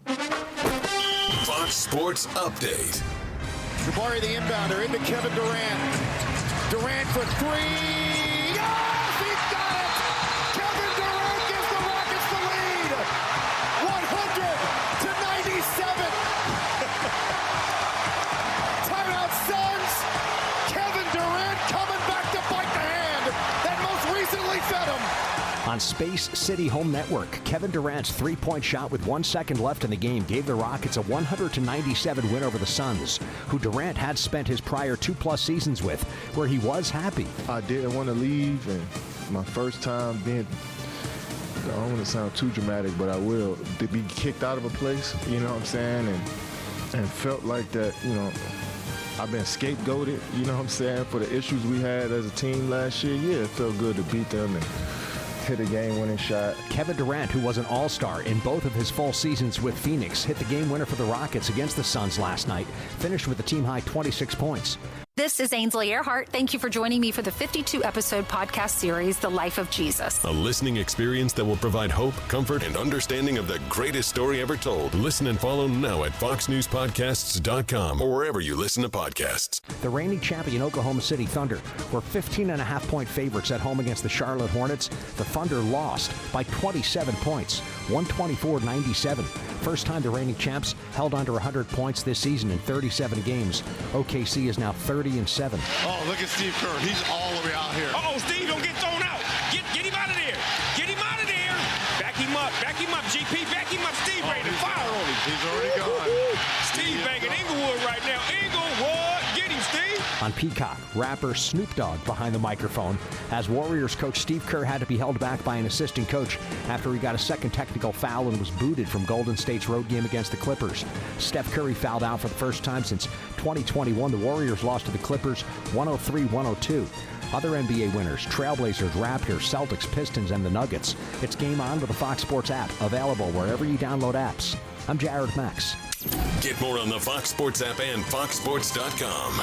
Fox Sports Update. Jabari, the inbounder, into Kevin Durant. Durant for three. Yes, he's got it! Kevin Durant gives the Rockets the lead. 100-97. Timeout Suns. Kevin Durant coming back to bite the hand that most recently fed him. On Space City Home Network, Kevin Durant's three-point shot with 1 second left in the game gave the Rockets a 100-97 win over the Suns, who Durant had spent his prior 2+ seasons with, where he was happy. I didn't want to leave, and my first time being, I don't want to sound too dramatic, but I will, to be kicked out of a place, you know what I'm saying, and felt like that, I've been scapegoated, you know what I'm saying, for the issues we had as a team last year. Yeah, it felt good to beat them and hit a game-winning shot. Kevin Durant, who was an all-star in both of his full seasons with Phoenix, hit the game winner for the Rockets against the Suns last night, finished with a team-high 26 points. This is Ainsley Earhart. Thank you for joining me for the 52-episode podcast series, The Life of Jesus. A listening experience that will provide hope, comfort, and understanding of the greatest story ever told. Listen and follow now at foxnewspodcasts.com or wherever you listen to podcasts. The reigning champion Oklahoma City Thunder were 15.5-point favorites at home against the Charlotte Hornets. The Thunder lost by 27 points, 124-97. First time the reigning champs held under 100 points this season in 37 games. OKC is now 30-7. Oh, look at Steve Kerr. He's all the way out here. Uh-oh, Steve, don't get thrown out. Get him out of there. Get him out of there. Back him up. Back him up, GP. Back him up. Steve ready to fire on him. He's already gone. Steve banging Inglewood right now. Inglewood. Get him, Steve. On Peacock, rapper Snoop Dogg behind the microphone, as Warriors coach Steve Kerr had to be held back by an assistant coach after he got a second technical foul and was booted from Golden State's road game against the Clippers. Steph Curry fouled out for the first time since 2021. The Warriors lost to the Clippers 103-102. Other NBA winners, Trailblazers, Raptors, Celtics, Pistons, and the Nuggets. It's Game On with the Fox Sports app, available wherever you download apps. I'm Jared Max. Get more on the Fox Sports app and foxsports.com.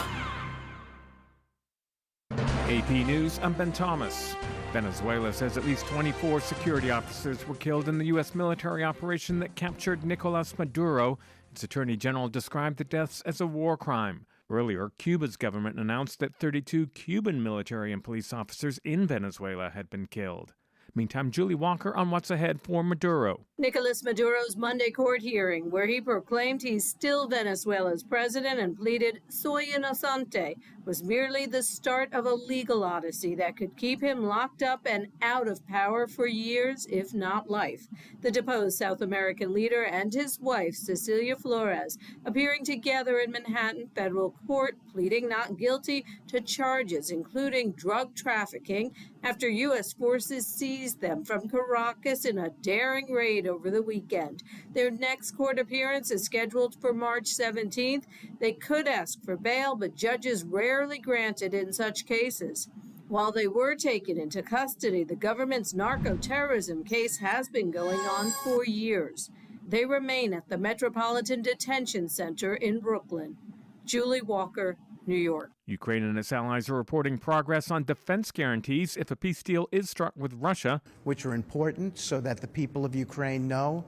AP News, I'm Ben Thomas. Venezuela says at least 24 security officers were killed in the U.S. military operation that captured Nicolas Maduro. Its attorney general described the deaths as a war crime. Earlier, Cuba's government announced that 32 Cuban military and police officers in Venezuela had been killed. Meantime, Julie Walker on what's ahead for Maduro. Nicolas Maduro's Monday court hearing, where he proclaimed he's still Venezuela's president and pleaded soy inocente, was merely the start of a legal odyssey that could keep him locked up and out of power for years, if not life. The deposed South American leader and his wife, Cecilia Flores, appearing together in Manhattan federal court, pleading not guilty to charges including drug trafficking after U.S. forces seized them from Caracas in a daring raid over the weekend. Their next court appearance is scheduled for March 17th. They could ask for bail, but judges rarely grant it in such cases. While they were taken into custody, the government's narco-terrorism case has been going on for years. They remain at the Metropolitan Detention Center in Brooklyn. Julie Walker, New York. Ukraine and its allies are reporting progress on defense guarantees if a peace deal is struck with Russia, which are important so that the people of Ukraine know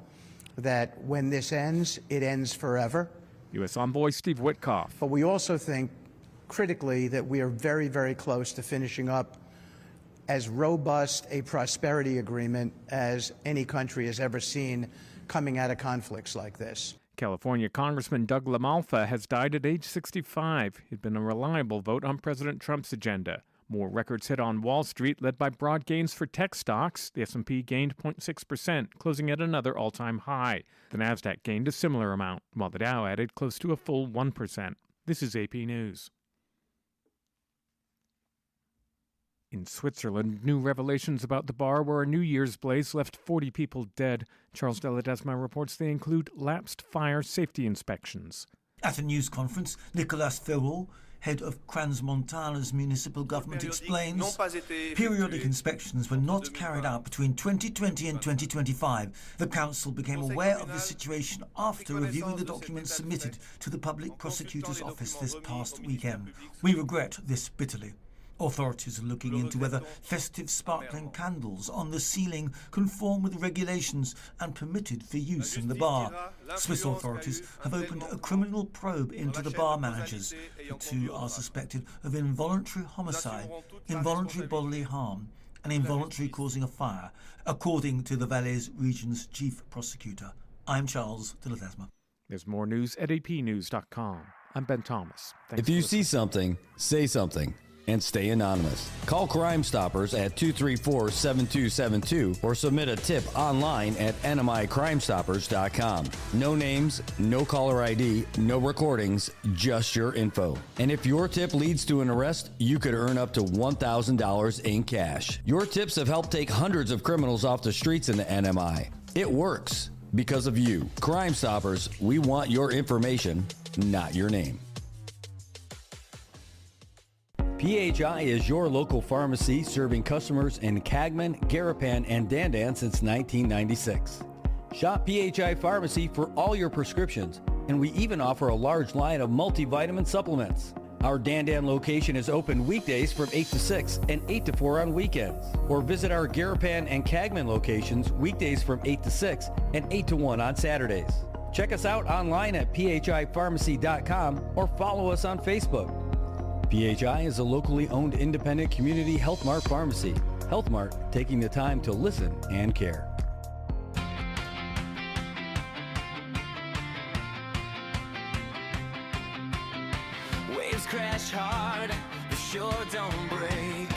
that when this ends, it ends forever. U.S. Envoy Steve Witkoff. But we also think critically that we are very, very close to finishing up as robust a prosperity agreement as any country has ever seen coming out of conflicts like this. California Congressman Doug LaMalfa has died at age 65. He'd been a reliable vote on President Trump's agenda. More records hit on Wall Street, led by broad gains for tech stocks. The S&P gained 0.6%, closing at another all-time high. The Nasdaq gained a similar amount, while the Dow added close to a full 1%. This is AP News. In Switzerland, new revelations about the bar where a New Year's blaze left 40 people dead. Charles de Ledesma reports they include lapsed fire safety inspections. At a news conference, Nicolas Ferraud, head of Crans-Montana's municipal government, explains periodic inspections were not carried out between 2020 and 2025. The council became aware of the situation after reviewing the documents submitted to the public prosecutor's office this past weekend. We regret this bitterly. Authorities are looking into whether festive sparkling candles on the ceiling conform with regulations and permitted for use in the bar. Swiss authorities have opened a criminal probe into the bar managers. The two are suspected of involuntary homicide, involuntary bodily harm, and involuntary causing a fire, according to the Valais region's chief prosecutor. I'm Charles de Ledesma. There's more news at apnews.com. I'm Ben Thomas. Thanks if you see something, say something. And stay anonymous. Call Crime Stoppers at 234-7272 or submit a tip online at nmicrimestoppers.com. No names, no caller ID, no recordings, just your info. And if your tip leads to an arrest, you could earn up to $1,000 in cash. Your tips have helped take hundreds of criminals off the streets in the NMI. It works because of you. Crime Stoppers, we want your information, not your name. PHI is your local pharmacy serving customers in Cagman, Garapan, and Dandan since 1996. Shop PHI Pharmacy for all your prescriptions, and we even offer a large line of multivitamin supplements. Our Dandan location is open weekdays from 8 to 6 and 8 to 4 on weekends. Or visit our Garapan and Cagman locations weekdays from 8 to 6 and 8 to 1 on Saturdays. Check us out online at phipharmacy.com or follow us on Facebook. PHI is a locally owned independent community Health Mart pharmacy. Health Mart, taking the time to listen and care. Waves crash hard, the shore don't break.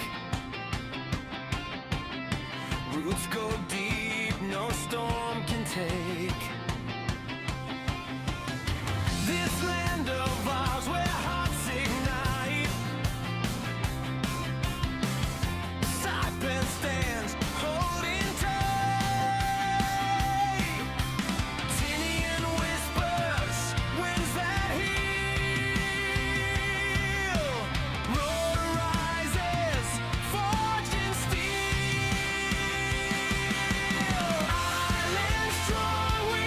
Roots go deep, no storm can take. This land of ours where hearts ignite. Saipan stands holding tight. Tinian whispers, winds that heal. Roar rises, forged in steel. Island strong, we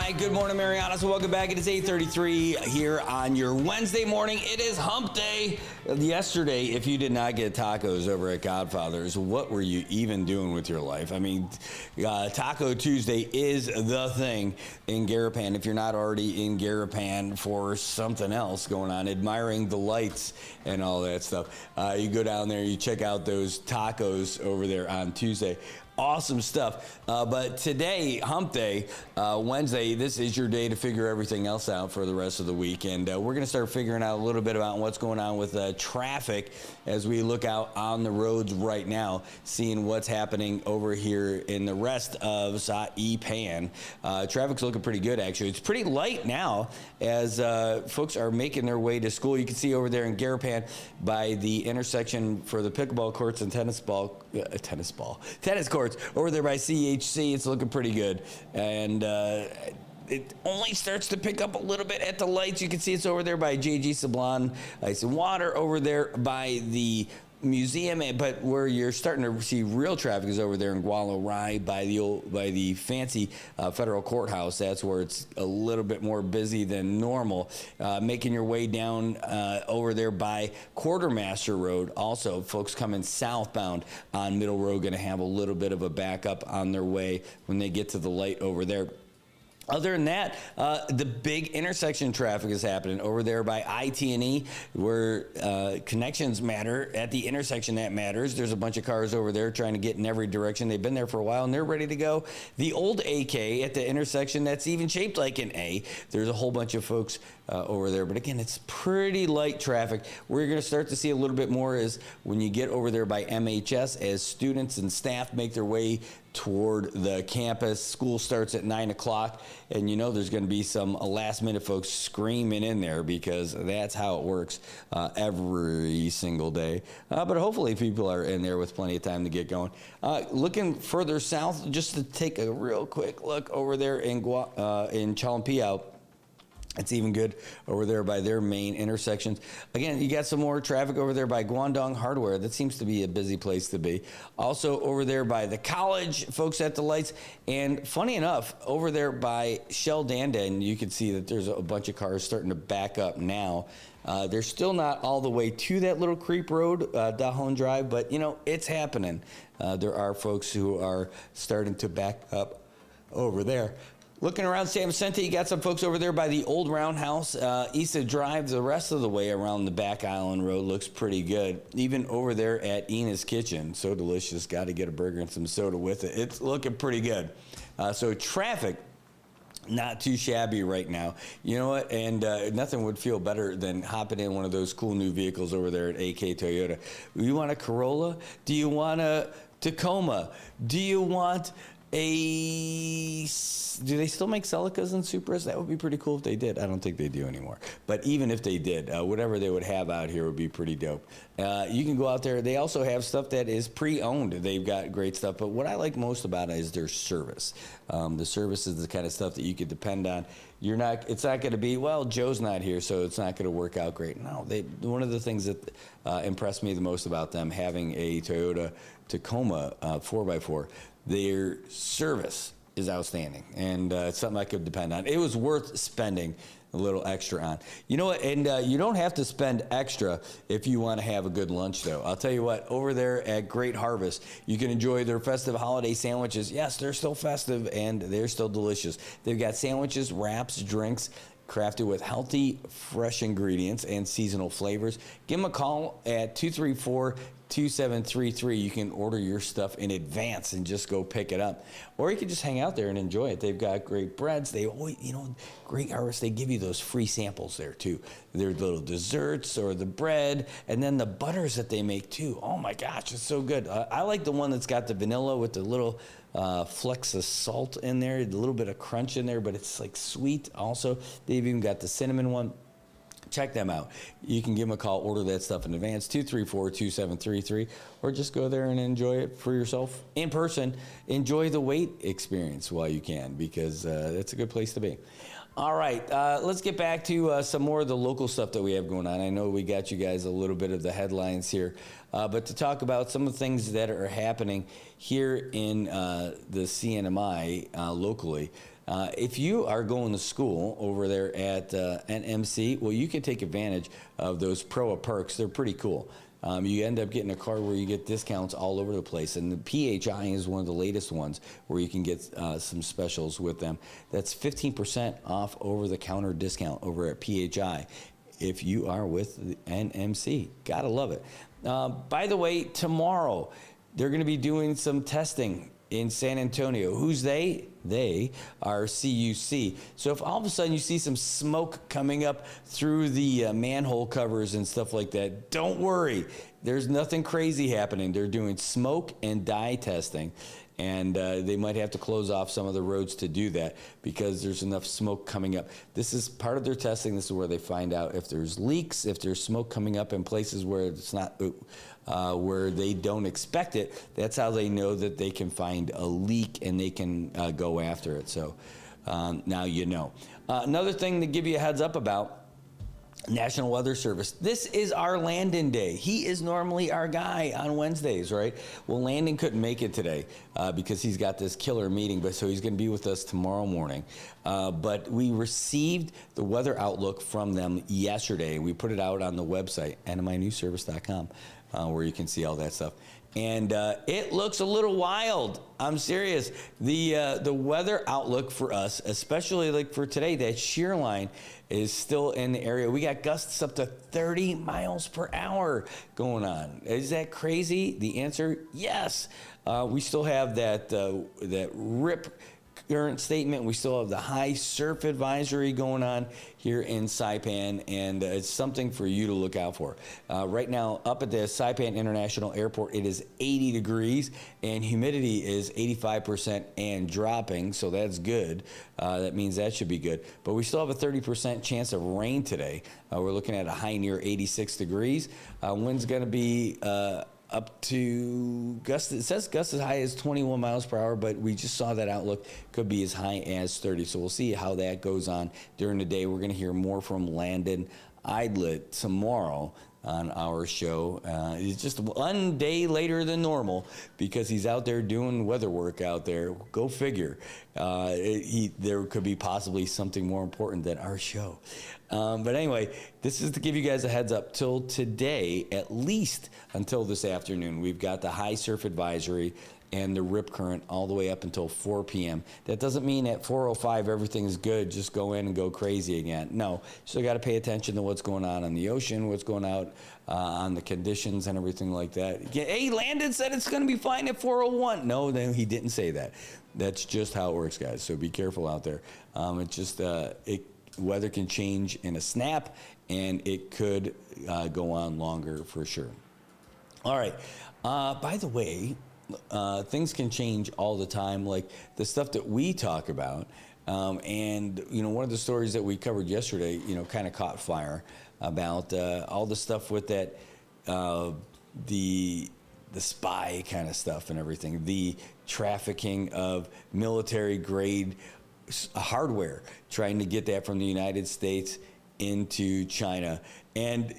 right, good morning, Marianas. Welcome back. It is 8:33 here on your Wednesday morning. It is hump day. Yesterday, if you did not get tacos over at Godfather's, what were you even doing with your life? I mean, Taco Tuesday is the thing in Garapan. If you're not already in Garapan for something else going on, admiring the lights and all that stuff, you go down there, you check out those tacos over there on Tuesday. Awesome stuff. But today, hump day, Wednesday, this is your day to figure everything else out for the rest of the week. And we're going to start figuring out a little bit about what's going on with traffic as we look out on the roads right now, seeing what's happening over here in the rest of Saipan. Traffic's looking pretty good, actually. It's pretty light now as folks are making their way to school. You can see over there in Garapan by the intersection for the pickleball courts and tennis courts over there by CHC. It's looking pretty good, and it only starts to pick up a little bit at the lights. You can see it's over there by JG Sablon Ice and Water, over there by the museum, but where you're starting to see real traffic is over there in Gualo Rye by the fancy federal courthouse. That's where it's a little bit more busy than normal. Making your way down over there by Quartermaster Road. Also, folks coming southbound on Middle Road going to have a little bit of a backup on their way when they get to the light over there. Other than that, the big intersection traffic is happening over there by IT&E, where connections matter. At the intersection, that matters. There's a bunch of cars over there trying to get in every direction. They've been there for a while, and they're ready to go. The old AK at the intersection that's even shaped like an A. There's a whole bunch of folks over there. But again, it's pretty light traffic. Where you're going to start to see a little bit more is when you get over there by MHS as students and staff make their way toward the campus. School starts at 9 o'clock, and you know there's going to be some last-minute folks screaming in there because that's how it works every single day. But hopefully people are in there with plenty of time to get going. Looking further south, just to take a real quick look over there in Chalumpiao. It's even good over there by their main intersections. Again, you got some more traffic over there by Guangdong Hardware. That seems to be a busy place to be. Also over there by the college, folks at the lights. And funny enough, over there by Shell Dandan, you can see that there's a bunch of cars starting to back up now. They're still not all the way to that little creep road, Dajon Drive, but, you know, it's happening. There are folks who are starting to back up over there. Looking around San Vicente, you got some folks over there by the old roundhouse. Issa Drive, the rest of the way around the back island road looks pretty good. Even over there at Ina's Kitchen, so delicious. Got to get a burger and some soda with it. It's looking pretty good. So traffic, not too shabby right now. You know what? And nothing would feel better than hopping in one of those cool new vehicles over there at AK Toyota. You want a Corolla? Do you want a Tacoma? Do you want do they still make Celicas and Supras? That would be pretty cool if they did. I don't think they do anymore. But even if they did, whatever they would have out here would be pretty dope. You can go out there. They also have stuff that is pre-owned. They've got great stuff. But what I like most about it is their service. The service is the kind of stuff that you could depend on. It's not going to be, well, Joe's not here, so it's not going to work out great. No, one of the things that impressed me the most about them having a Toyota Tacoma 4x4, their service is outstanding, and it's something I could depend on. It was worth spending a little extra on. You know what? And you don't have to spend extra if you want to have a good lunch, though. I'll tell you what, over there at Great Harvest, you can enjoy their festive holiday sandwiches. Yes, they're still festive, and they're still delicious. They've got sandwiches, wraps, drinks, crafted with healthy, fresh ingredients and seasonal flavors. Give them a call at 234-2733. You can order your stuff in advance and just go pick it up. Or you can just hang out there and enjoy it. They've got great breads. They always, Great Harvest, they give you those free samples there too. Their little desserts or the bread, and then the butters that they make too. Oh my gosh, it's so good. I like the one that's got the vanilla with the little flecks of salt in there, a little bit of crunch in there, but it's like sweet also. They've even got the cinnamon one. Check them out. You can give them a call, order that stuff in advance, 234-2733, or just go there and enjoy it for yourself in person. Enjoy the wait experience while you can, because it's a good place to be. All right, let's get back to some more of the local stuff that we have going on. I know we got you guys a little bit of the headlines here, but to talk about some of the things that are happening here in the CNMI locally, If you are going to school over there at NMC, well, you can take advantage of those PROA perks. They're pretty cool. You end up getting a card where you get discounts all over the place, and the PHI is one of the latest ones where you can get some specials with them. That's 15% off over-the-counter discount over at PHI if you are with the NMC. Gotta love it. By the way, tomorrow they're going to be doing some testing in San Antonio. Who's they? They are CUC. So if all of a sudden you see some smoke coming up through the manhole covers and stuff like that, don't worry. There's nothing crazy happening. They're doing smoke and dye testing, and they might have to close off some of the roads to do that because there's enough smoke coming up. This is part of their testing. This is where they find out if there's leaks, if there's smoke coming up in places where it's not where they don't expect it. That's how they know that they can find a leak and they can go after it. So now you know. Another thing to give you a heads up about, National Weather Service. This is our Landon Day. He is normally our guy on Wednesdays, right? Well, Landon couldn't make it today because he's got this killer meeting, but so he's going to be with us tomorrow morning. But we received the weather outlook from them yesterday. We put it out on the website, nminewsservice.com, where you can see all that stuff. And it looks a little wild. I'm serious. The weather outlook for us, especially like for today, that shear line is still in the area. We got gusts up to 30 miles per hour going on. Is that crazy? The answer, yes. We still have that RIP current statement. We still have the high surf advisory going on here in Saipan, and it's something for you to look out for. Right now, up at the Saipan International Airport, it is 80 degrees, and humidity is 85% and dropping, so that's good. That means that should be good. But we still have a 30% chance of rain today. We're looking at a high near 86 degrees. Wind's going to be up to gusts. It says gusts as high as 21 miles per hour, but we just saw that outlook could be as high as 30. So we'll see how that goes on during the day. We're going to hear more from Landon Idlet tomorrow on our show. It's just one day later than normal because he's out there doing weather work out there. Go figure. There could be possibly something more important than our show. But anyway, this is to give you guys a heads up till today, at least until this afternoon. We've got the high surf advisory and the rip current all the way up until 4 p.m. That doesn't mean at 4:05 everything is good, just go in and go crazy again. No, still got to pay attention to what's going on in the ocean, what's going out on the conditions and everything like that. Hey, Landon said it's going to be fine at 4:01. No, he didn't say that. That's just how it works, guys. So be careful out there. It's just weather can change in a snap, and it could go on longer for sure. All right. By the way, things can change all the time, like the stuff that we talk about. And, one of the stories that we covered yesterday, kind of caught fire about all the stuff with that, the spy kind of stuff and everything, the trafficking of military-grade hardware, trying to get that from the United States into China. And,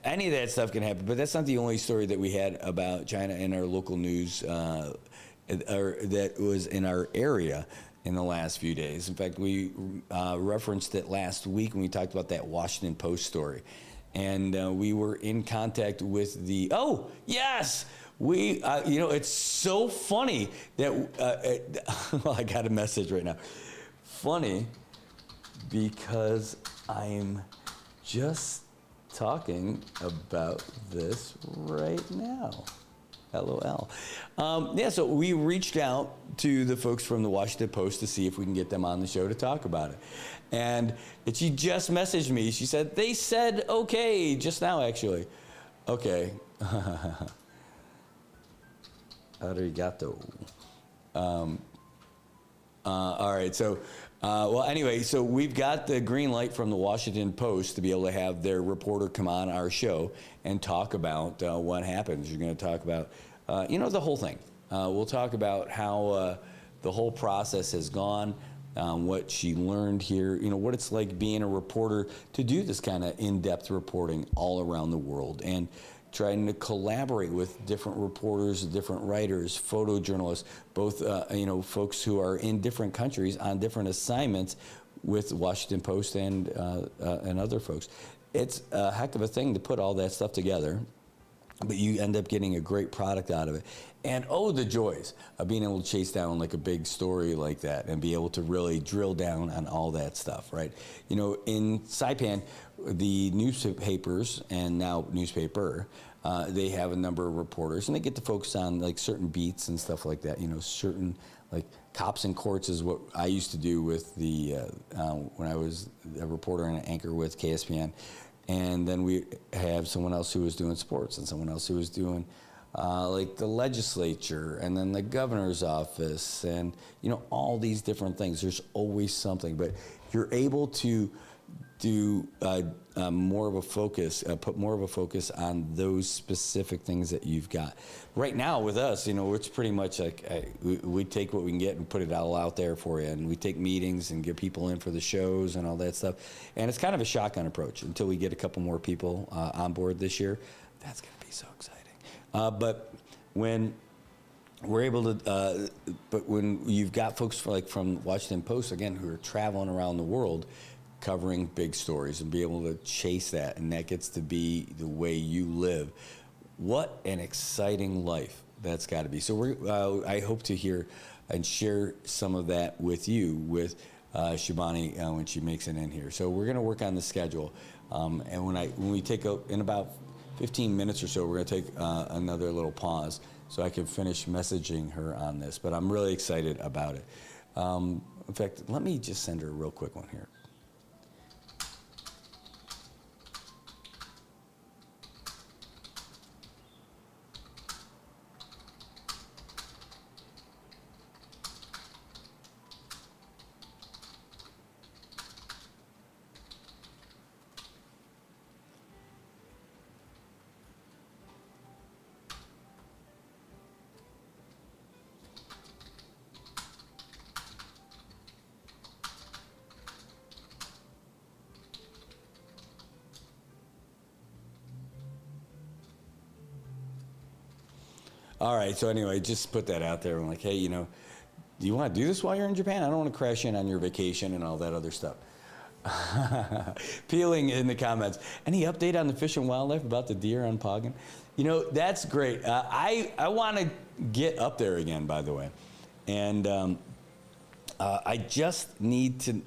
any of that stuff can happen, but that's not the only story that we had about China in our local news or that was in our area in the last few days. In fact, we referenced it last week when we talked about that Washington Post story. And we were in contact with it's so funny that, I got a message right now. Funny because I'm just talking about this right now. LOL. So we reached out to the folks from the Washington Post to see if we can get them on the show to talk about it. And she just messaged me. She said, they said okay just now, actually. Okay. Arigato. All right, so anyway, so we've got the green light from the Washington Post to be able to have their reporter come on our show and talk about what happens. You're going to talk about, the whole thing. We'll talk about how the whole process has gone, what she learned here, what it's like being a reporter to do this kind of in-depth reporting all around the world. And, trying to collaborate with different reporters, different writers, photojournalists, both folks who are in different countries on different assignments with the Washington Post and other folks. It's a heck of a thing to put all that stuff together, but you end up getting a great product out of it. And the joys of being able to chase down like a big story like that and be able to really drill down on all that stuff, right? In Saipan, the newspapers and now newspaper, they have a number of reporters, and they get to focus on like certain beats and stuff like that. Certain like cops in courts is what I used to do with the when I was a reporter and an anchor with KSPN, and then we have someone else who was doing sports and someone else who was doing like the legislature and then the governor's office and all these different things. There's always something, but you're able to do more of a focus, put more of a focus on those specific things that you've got. Right now with us, it's pretty much like we take what we can get and put it all out there for you, and we take meetings and get people in for the shows and all that stuff. And it's kind of a shotgun approach until we get a couple more people on board this year. That's going to be so exciting. But when we're able to, but when you've got folks from Washington Post again who are traveling around the world, covering big stories and be able to chase that, and that gets to be the way you live. What an exciting life that's got to be. So I hope to hear and share some of that with you, with Shibani when she makes it in here. So we're going to work on the schedule, and when we take in about 15 minutes or so, we're going to take another little pause so I can finish messaging her on this. But I'm really excited about it. In fact, let me just send her a real quick one here. All right, so anyway, just put that out there. I'm like, hey, do you want to do this while you're in Japan? I don't want to crash in on your vacation and all that other stuff. Peeling in the comments. Any update on the Fish and Wildlife about the deer on Pagan? That's great. I want to get up there again, by the way. And I just need to,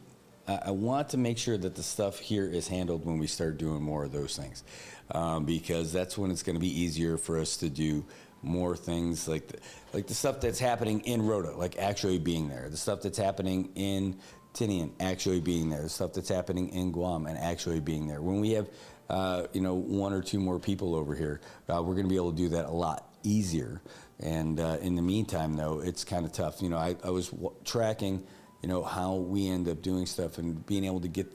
I want to make sure that the stuff here is handled when we start doing more of those things. Because that's when it's going to be easier for us to do more things like the stuff that's happening in Rota, like actually being there. The stuff that's happening in Tinian, actually being there. The stuff that's happening in Guam and actually being there. When we have, one or two more people over here, we're going to be able to do that a lot easier. And in the meantime, though, it's kind of tough. I was tracking, how we end up doing stuff and being able to get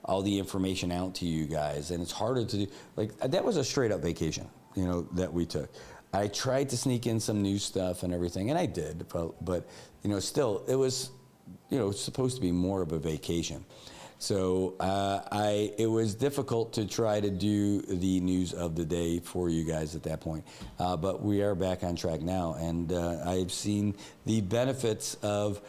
all the information out to you guys. And it's harder to do. Like, that was a straight up vacation, that we took. I tried to sneak in some new stuff and everything, and I did, but still, it was, supposed to be more of a vacation. So it was difficult to try to do the news of the day for you guys at that point. But we are back on track now, and I've seen the benefits of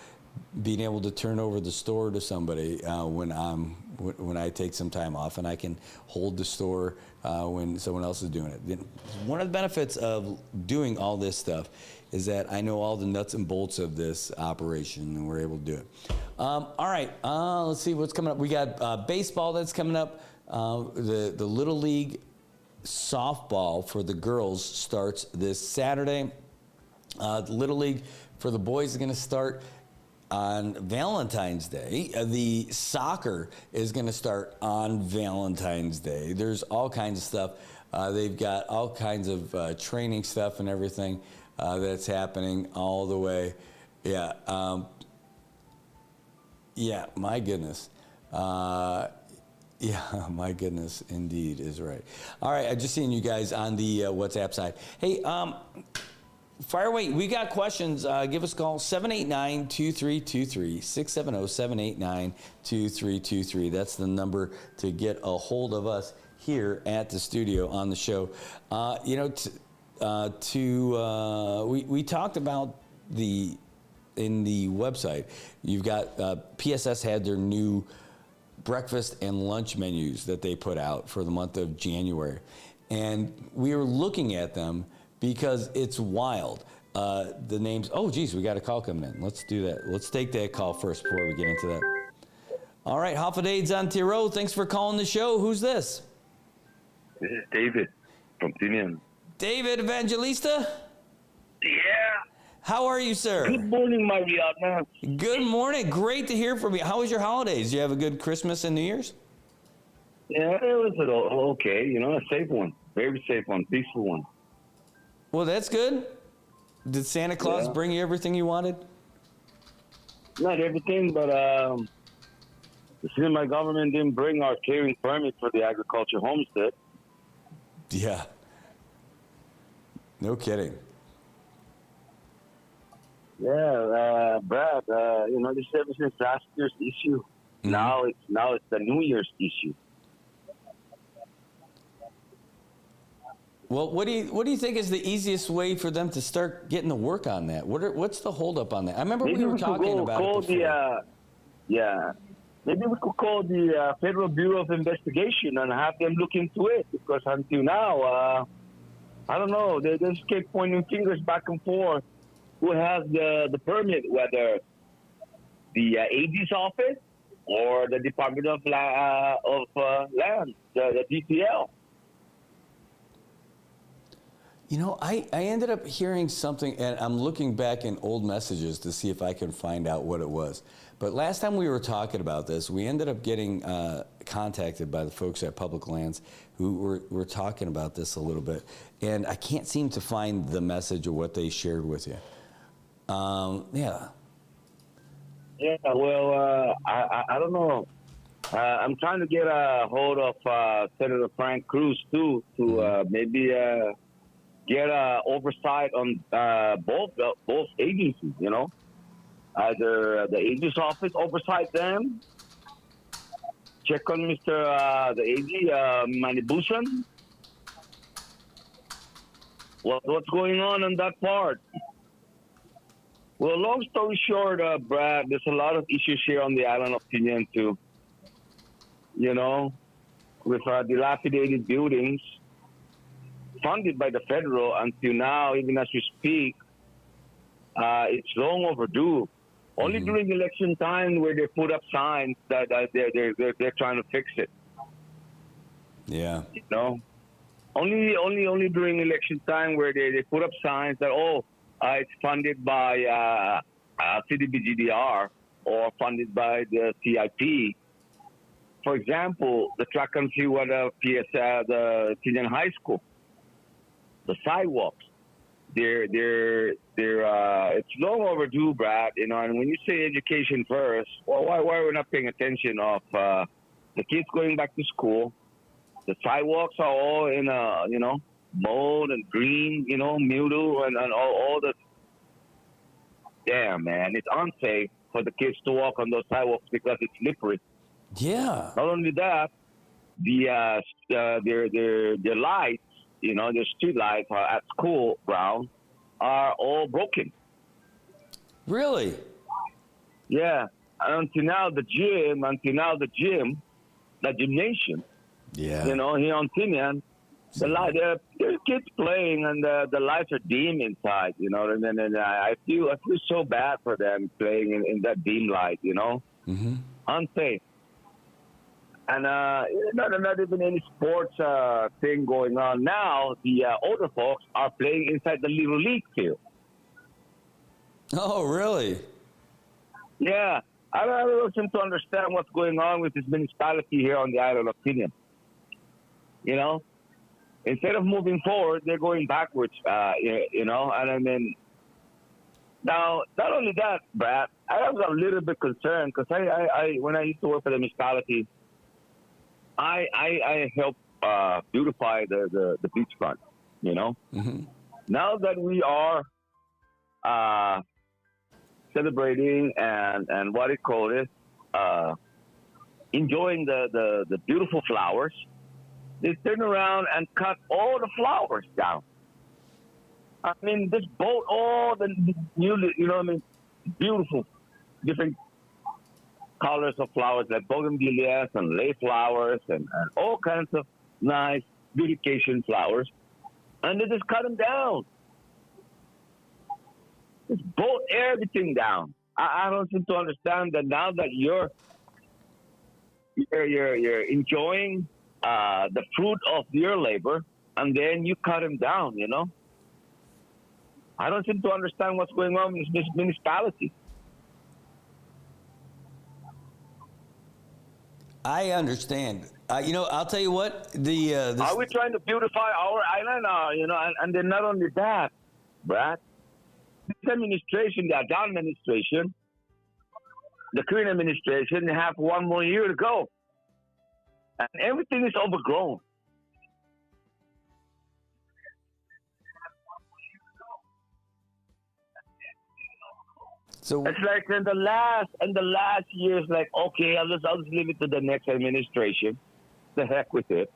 being able to turn over the store to somebody when I take some time off, and I can hold the store when someone else is doing it. One of the benefits of doing all this stuff is that I know all the nuts and bolts of this operation, and we're able to do it. All right, let's see what's coming up. We got baseball that's coming up. The Little League softball for the girls starts this Saturday. The Little League for the boys is going to start on Valentine's Day. The soccer is going to start on Valentine's Day. There's all kinds of stuff. They've got all kinds of training stuff and everything that's happening all the way. Yeah. Yeah, my goodness. Yeah, my goodness, indeed is right. All right, I just seen you guys on the WhatsApp side. Hey, fire away. We got questions. Give us a call, 789-2323, 670-789-2323. That's the number to get a hold of us here at the studio on the show. We talked about in the website, you've got PSS had their new breakfast and lunch menus that they put out for the month of January. And we were looking at them because it's wild. The names, oh geez, we got a call coming in. Let's do that. Let's take that call first before we get into that. All right, Hoffade's on Tiro. Thanks for calling the show. Who's this? This is David from Tinian. David Evangelista? Yeah. How are you, sir? Good morning, Marianas. Good morning. Great to hear from you. How was your holidays? Did you have a good Christmas and New Year's? Yeah, it was okay. A safe one. Very safe one. Peaceful one. Well, that's good. Did Santa Claus bring you everything you wanted? Not everything, but my government didn't bring our clearing permit for the agriculture homestead. Yeah. No kidding. Yeah, Brad. This ever since last year's issue. Mm-hmm. Now it's the New Year's issue. Well, what do you think is the easiest way for them to start getting to work on that? What's the holdup on that? I remember we were talking about it before. Maybe we could call the Federal Bureau of Investigation and have them look into it, because until now, I don't know. They just keep pointing fingers back and forth. Who has the permit, whether the AG's office or the Department of Land, the DPL. I ended up hearing something, and I'm looking back in old messages to see if I can find out what it was. But last time we were talking about this, we ended up getting contacted by the folks at Public Lands who were talking about this a little bit. And I can't seem to find the message of what they shared with you. Yeah. Yeah, well, I don't know. I'm trying to get a hold of Senator Frank Cruz, too, to maybe get oversight on both agencies, Either the AG's office oversight them, check on the AG, Manibusan. What's going on that part? Well, long story short, Brad, there's a lot of issues here on the island of Tinian, too. With dilapidated buildings funded by the federal until now, even as we speak, it's long overdue. Only during election time where they put up signs that they're trying to fix it. Yeah. Only during election time where they put up signs that it's funded by CDBGDR or funded by the CIP. For example, the track and field at the Tinian High School, the sidewalks. It's long overdue, Brad. And when you say education first, well, why are we not paying attention of the kids going back to school? The sidewalks are all in mold and green, mildew and all the. Damn, man, it's unsafe for the kids to walk on those sidewalks because it's slippery. Yeah. Not only that, their lights, their street lights at school ground are all broken. Really? Yeah. And until now, the gymnasium. Yeah. Here on Tinian, there are kids playing and the lights are dim inside. And then I feel so bad for them playing in that dim light. Mm-hmm. Unsafe. And not even any sports thing going on now. The older folks are playing inside the Little League field. Oh, really? Yeah. I don't seem to understand what's going on with this municipality here on the island of Tinian. Instead of moving forward, they're going backwards, and I mean, now, not only that, Brad, I was a little bit concerned because I when I used to work for the municipality, I helped beautify the beachfront, Mm-hmm. Now that we are celebrating and what do you call it, enjoying the beautiful flowers, they turn around and cut all the flowers down. I mean, this boat, all the new, you know what I mean, beautiful, different colors of flowers like bougainvilleas and lay flowers and all kinds of nice beautification flowers. And they just cut them down. Just bolt everything down. I don't seem to understand that now that you're enjoying the fruit of your labor, and then you cut them down, you know? I don't seem to understand what's going on in this municipality. I understand. I'll tell you what. Are we trying to beautify our island? And then not only that, Brad, this administration, the Adán administration, the Korean administration, they have 1 more year to go. And everything is overgrown. So it's like in the last years, like, okay, I'll just leave it to the next administration. The heck with it.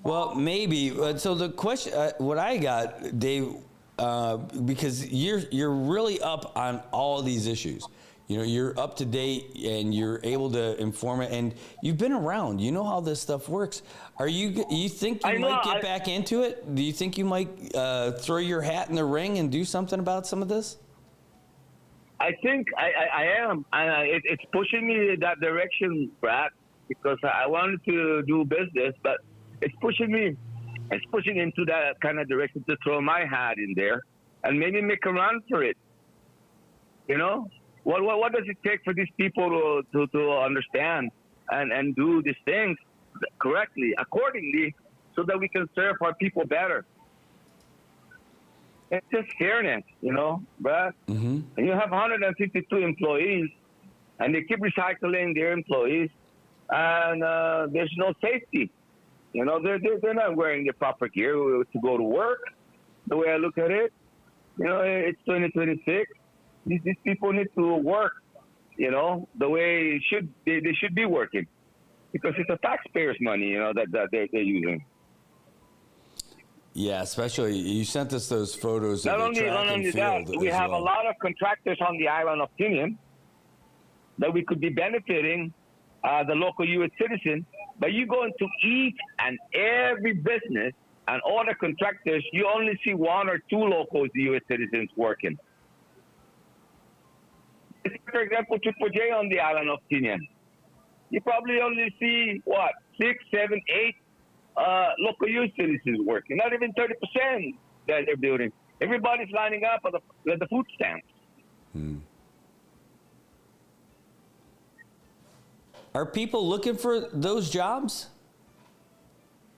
Well, maybe. So the question, what I got, Dave, because you're really up on all these issues. You know, you're up to date and you're able to inform it, and you've been around. You know how this stuff works. You think you might get back into it? Do you think you might throw your hat in the ring and do something about some of this? I think I am. It's pushing me in that direction, Brad, because I wanted to do business, but it's pushing me. It's pushing into that kind of direction to throw my hat in there and maybe make a run for it. You know? What does it take for these people to understand and do these things correctly, accordingly, so that we can serve our people better? It's just fairness, you know, Brad. Mm-hmm. And you have 152 employees, and they keep recycling their employees, and there's no safety. You know, they're not wearing the proper gear to go to work. The way I look at it, you know, it's 2026. These people need to work, you know, the way they should be working, because it's the taxpayers' money, you know, that they're using. Yeah, especially you sent us those photos of the track and field. We have a lot of contractors on the island of Tinian that we could be benefiting the local U.S. citizen. But you go into each and every business and all the contractors, you only see 1 or 2 local U.S. citizens working. For example, Triple J on the island of Tinian. You probably only see, 6, 7, 8 local U.S. citizens working. Not even 30% that they're building. Everybody's lining up at the food stamps. Are people looking for those jobs?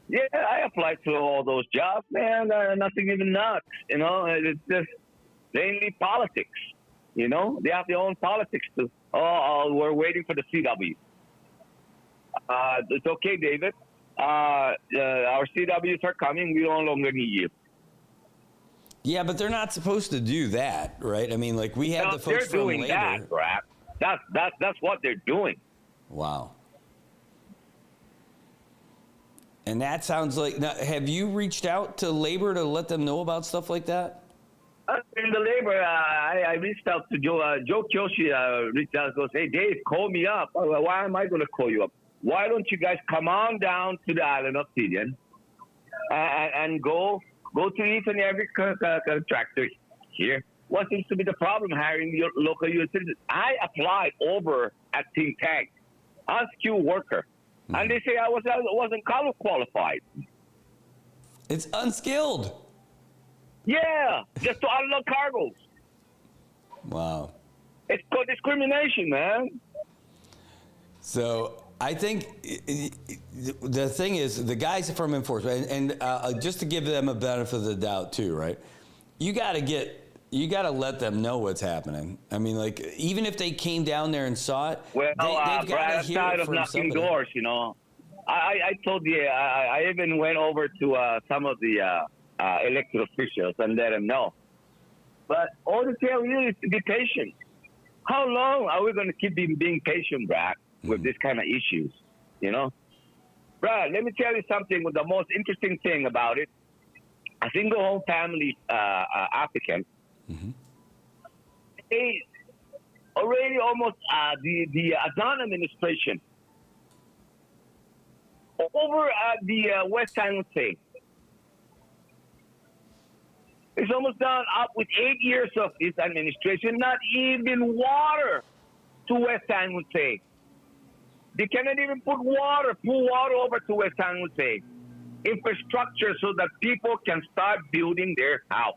Yeah, I applied to all those jobs, man. Nothing even nuts. You know, it's just mainly politics. You know, they have their own politics too. We're waiting for the CW. It's okay, David. Our CWs are coming. We no longer need you. Yeah, but they're not supposed to do that, right? I mean, like we have the folks from labor. They're doing that, Brad. That's what they're doing. Wow. And that sounds like. Now, have you reached out to labor to let them know about stuff like that? In the labor, I reached out to Joe Kyoshi. Reached out and goes, "Hey, Dave, call me up." Why am I going to call you up? Why don't you guys come on down to the island of Tinian and go to each and every contractor here? What seems to be the problem hiring your local U.S. citizens? I applied over at Think Tank, unskilled worker, and they say I wasn't qualified. It's unskilled. Yeah, just to unload cargoes. Wow. It's called discrimination, man. So I think the thing is, the guys from enforcement, and just to give them a benefit of the doubt too, right? You got to let them know what's happening. I mean, like, even if they came down there and saw it, well, they've got to hear outside it of from knocking somebody. doors, you know. I told you, I even went over to some of the elected officials and let them know. But all they tell you is to be patient. How long are we going to keep being patient, Brad, with this kind of issues, you know? Brad, let me tell you something. With the most interesting thing about it, a single home family applicant, they already almost the Azan administration over at the West San Jose. It's almost done up with 8 years of this administration, not even water to West San Jose. They cannot even pull water over to West San Jose. Infrastructure so that people can start building their house.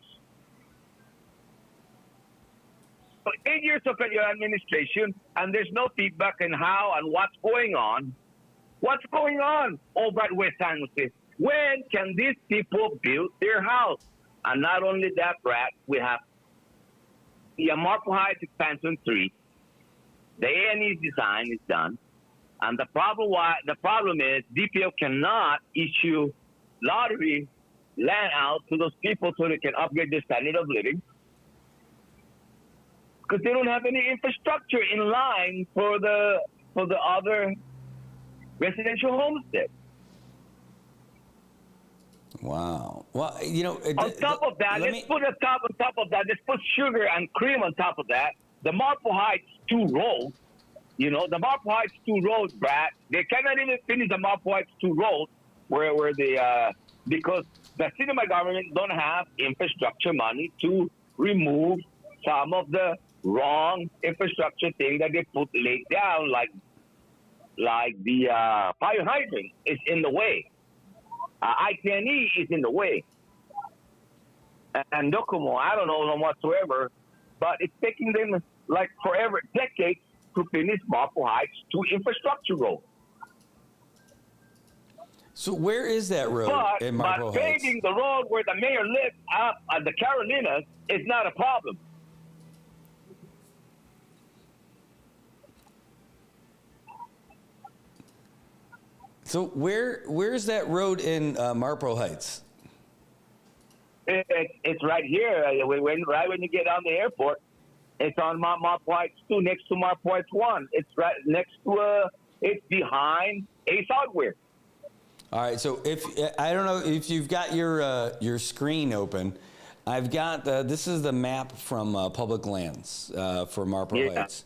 So 8 years of your administration, and there's no feedback on how and what's going on. What's going on over at West San Jose? When can these people build their house? And not only that, Brad, we have the Marco Heights Expansion 3. The A&E design is done. And the problem is DPO cannot issue lottery land out to those people so they can upgrade their standard of living because they don't have any infrastructure in line for the other residential homestead. Wow. Well, you know, on top of that, let's put sugar and cream on top of that. The Marple Heights 2 road, you know, the Marple Heights 2 road, Brad, they cannot even finish the Marple Heights 2 road where they, because the cinema government don't have infrastructure money to remove some of the wrong infrastructure thing that they put laid down, like the fire hydrant is in the way. I-10E is in the way. And Docomo, I don't know them whatsoever, but it's taking them like forever, decades to finish Marple Heights 2 infrastructure road. So where is that road in Marple Heights? Paving the road where the mayor lives up at the Carolinas is not a problem. So where's that road in Marple Heights? It's right here. Right when you get on the airport, it's on Marple Heights 2, next to Marple Heights 1. It's right next to it's behind Ace Hardware. All right. So I don't know if you've got your screen open. I've got this is the map from Public Lands for Marple Heights.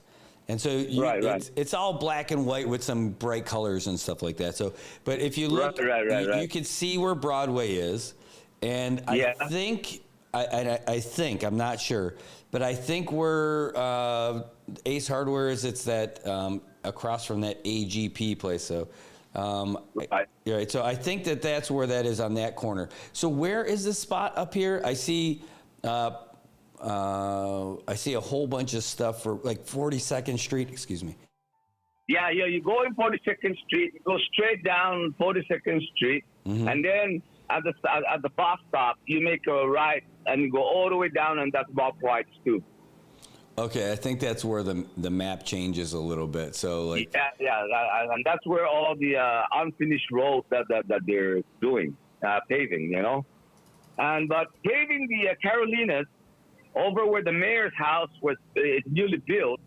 And so it's all black and white with some bright colors and stuff like that. So, but if you look, you can see where Broadway is, and I think I'm not sure, but I think where Ace Hardware is, it's that across from that AGP place. So, right. So I think that's where that is on that corner. So where is this spot up here? I see a whole bunch of stuff for like 42nd Street. Excuse me. Yeah. You go in 42nd Street, you go straight down 42nd Street, and then at the bus stop, you make a right and you go all the way down, and that's Marple Heights 2. Okay, I think that's where the map changes a little bit. So like and that's where all the unfinished roads that they're doing paving, you know, but paving the Carolinas over where the mayor's house was newly built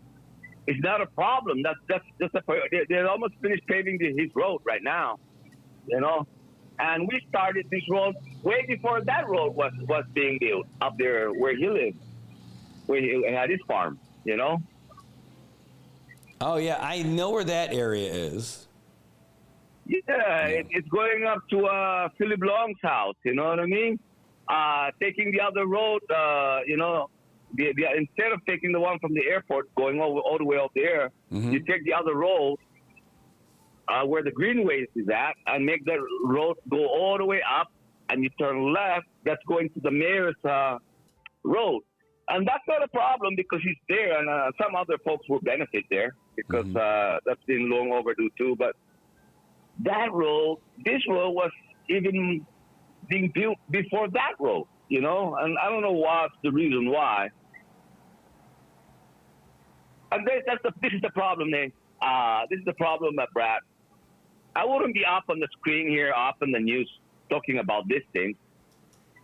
is not a problem. They're almost finished paving his road right now, you know, and we started this road way before that road was being built up there where he lived. Where he had his farm, you know? Oh, yeah, I know where that area is. Yeah. It's going up to Philip Long's house, you know what I mean? Taking the other road, you know, instead of taking the one from the airport, going all the way up there, you take the other road where the Greenways is at and make that road go all the way up, and you turn left, that's going to the mayor's road. And that's not a problem because he's there, and some other folks will benefit there because that's been long overdue too. But this road was even being built before that road, you know, and I don't know what's the reason why. And this is the problem, Nate. This is the problem, Brad. I wouldn't be up on the screen here, up in the news, talking about this thing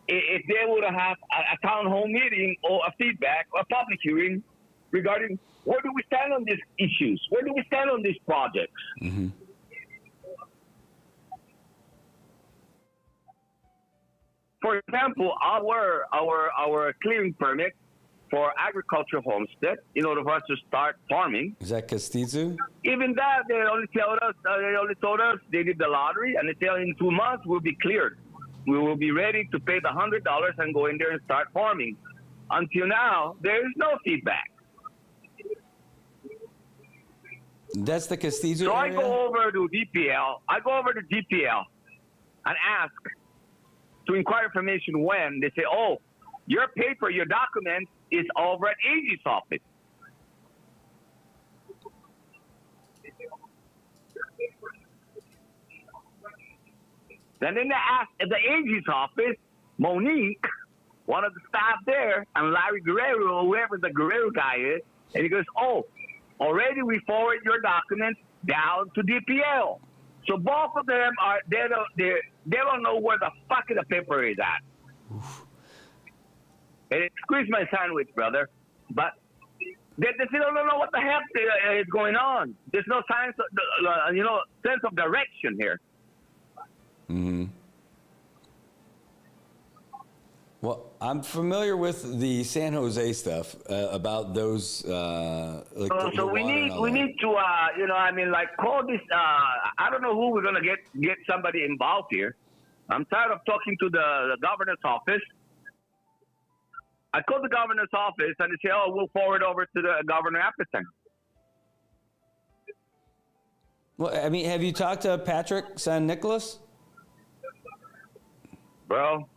if they would have a town hall meeting or a feedback or a public hearing regarding where do we stand on these issues, where do we stand on these projects. for example, our clearing permit for agricultural homestead in order for us to start farming. Is that Castizu? Even that, they only told us they did the lottery, and they tell in 2 months we'll be cleared. We will be ready to pay the $100 and go in there and start farming. Until now, there is no feedback. That's the Castizu So area? I go over to DPL. And ask to inquire information when they say, oh, your paper, your document is over at AG's office. Then they ask at the AG's office, Monique, one of the staff there, and Larry Guerrero, whoever the Guerrero guy is, and he goes, oh, already we forward your documents down to DPL. So both of them they don't know where the fuck the paper is at. And squeeze my sandwich, brother. But they still don't know what the heck is going on. There's no sense of direction here. Mm-hmm. Well, I'm familiar with the San Jose stuff about those. So we need to call this. I don't know who we're gonna get somebody involved here. I'm tired of talking to the governor's office. I called the governor's office and they say, "Oh, we'll forward over to the governor after time." Well, I mean, have you talked to Patrick San Nicolas? Bro,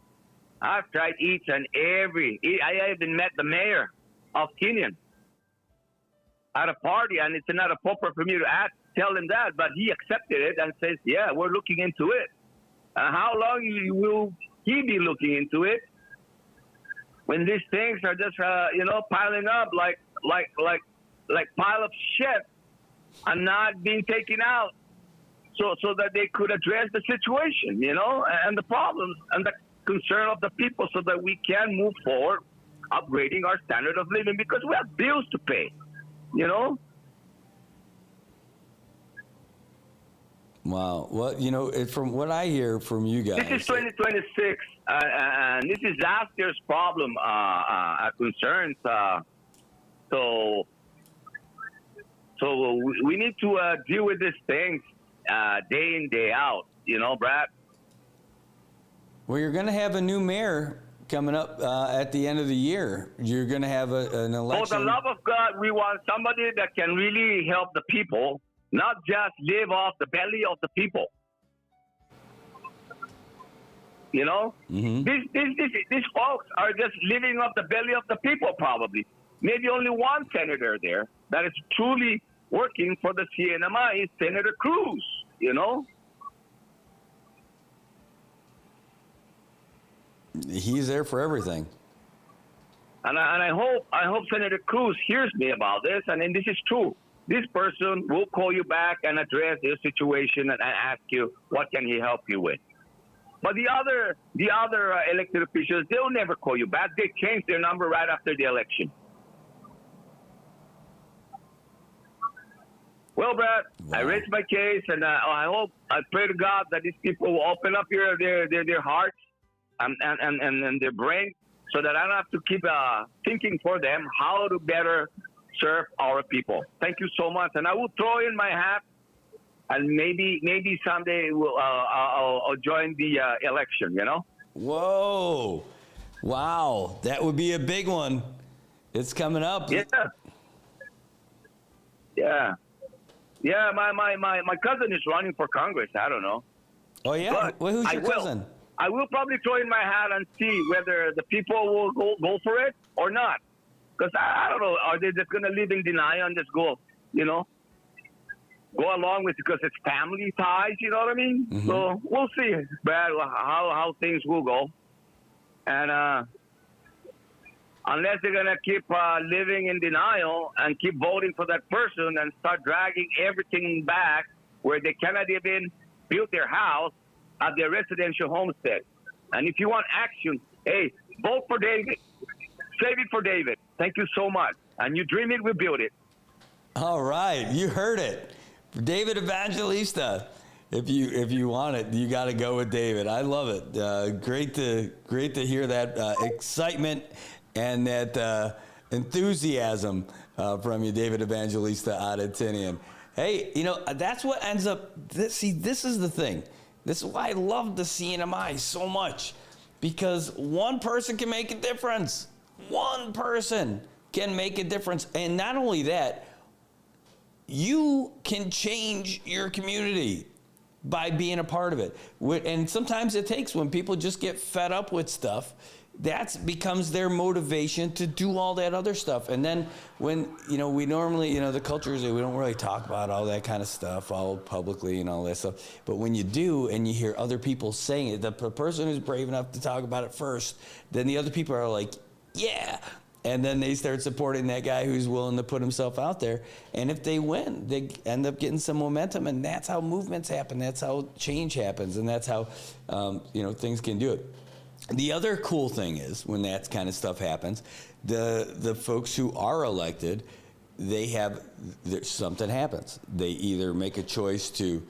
I've tried each and every. I even met the mayor of Kenyon at a party, and it's not appropriate for me to tell him that, but he accepted it and says, "Yeah, we're looking into it." How long will he be looking into it when these things are just piling up like pile of shit and not being taken out? So that they could address the situation, and the problems and the concern of the people so that we can move forward upgrading our standard of living because we have bills to pay, Wow. Well, from what I hear from you guys. This is 2026, and this is last year's problem, concerns. So we need to deal with these things day in, day out, Brad. Well, you're going to have a new mayor coming up at the end of the year. You're going to have an election. For the love of God, we want somebody that can really help the people, not just live off the belly of the people. Mm-hmm. These folks are just living off the belly of the people, probably. Maybe only one senator there that is truly working for the CNMI is Senator Cruz, He's there for everything. And I hope Senator Cruz hears me about this, and this is true. This person will call you back and address your situation and ask you what can he help you with. But the other elected officials, they'll never call you back. They changed their number right after the election. Well, Brad, wow. I raised my case, and I pray to God that these people will open up their hearts and their brain, so that I don't have to keep thinking for them how to better serve our people. Thank you so much, and I will throw in my hat, and maybe someday I'll join the election. Whoa, wow, that would be a big one. It's coming up. Yeah, my cousin is running for Congress. I don't know. Oh, yeah? Well, who's your cousin? I will probably throw in my hat and see whether the people will go for it or not. Because I don't know, are they just going to live in denial and just go along with it because it's family ties, you know what I mean? Mm-hmm. So we'll see, Brad, how things will go. And unless they're going to keep living in denial and keep voting for that person and start dragging everything back where they cannot even build their house at their residential homestead. And if you want action, hey, vote for David. Save it for David. Thank you so much. And you dream it, we build it. All right. You heard it. David Evangelista. if you want it, you got to go with David. I love it. Great to hear that excitement and that enthusiasm from you, David Evangelista Adetinian. Hey, that's what ends up. This is the thing. This is why I love the CNMI so much, because one person can make a difference. One person can make a difference, and not only that, you can change your community by being a part of it. And sometimes it takes, when people just get fed up with stuff, that becomes their motivation to do all that other stuff. And then when, we normally, the culture is that we don't really talk about all that kind of stuff all publicly and all that stuff. But when you do, and you hear other people saying it, the person who's brave enough to talk about it first, then the other people are like, yeah. And then they start supporting that guy who's willing to put himself out there. And if they win, they end up getting some momentum. And that's how movements happen. That's how change happens. And that's how, things can do it. The other cool thing is, when that kind of stuff happens, the folks who are elected, something happens. They either make a choice to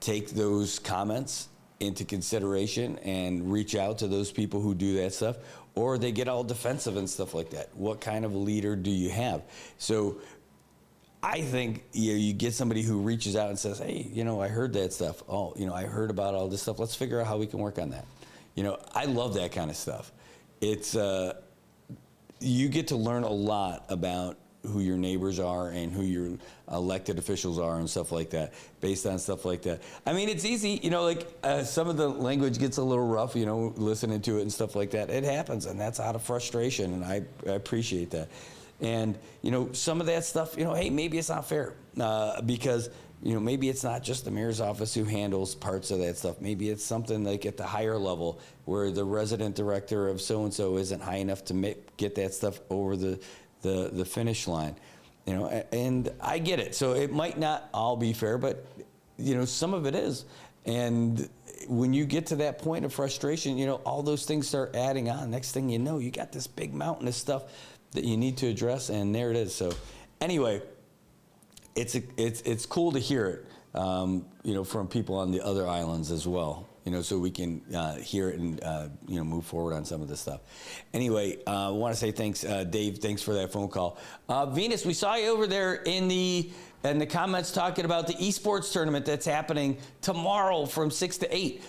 take those comments into consideration and reach out to those people who do that stuff, or they get all defensive and stuff like that. What kind of a leader do you have? So I think you get somebody who reaches out and says, hey, I heard that stuff. Oh, I heard about all this stuff. Let's figure out how we can work on that. I love that kind of stuff. It's you get to learn a lot about who your neighbors are and who your elected officials are and stuff like that, based on stuff like that. I mean, it's easy, some of the language gets a little rough, listening to it and stuff like that. It happens, and that's out of frustration, and I appreciate that. And, some of that stuff, hey, maybe it's not fair because, maybe it's not just the mayor's office who handles parts of that stuff. Maybe it's something like at the higher level where the resident director of so-and-so isn't high enough to get that stuff over the finish line, and I get it. So it might not all be fair, but, some of it is. And when you get to that point of frustration, all those things start adding on. Next thing you know, you got this big mountain of stuff that you need to address, and there it is. So anyway, it's cool to hear it, from people on the other islands as well, so we can hear it and, move forward on some of this stuff. Anyway, I want to say thanks, Dave. Thanks for that phone call. Venus, we saw you over there in the comments talking about the esports tournament that's happening tomorrow from 6 to 8.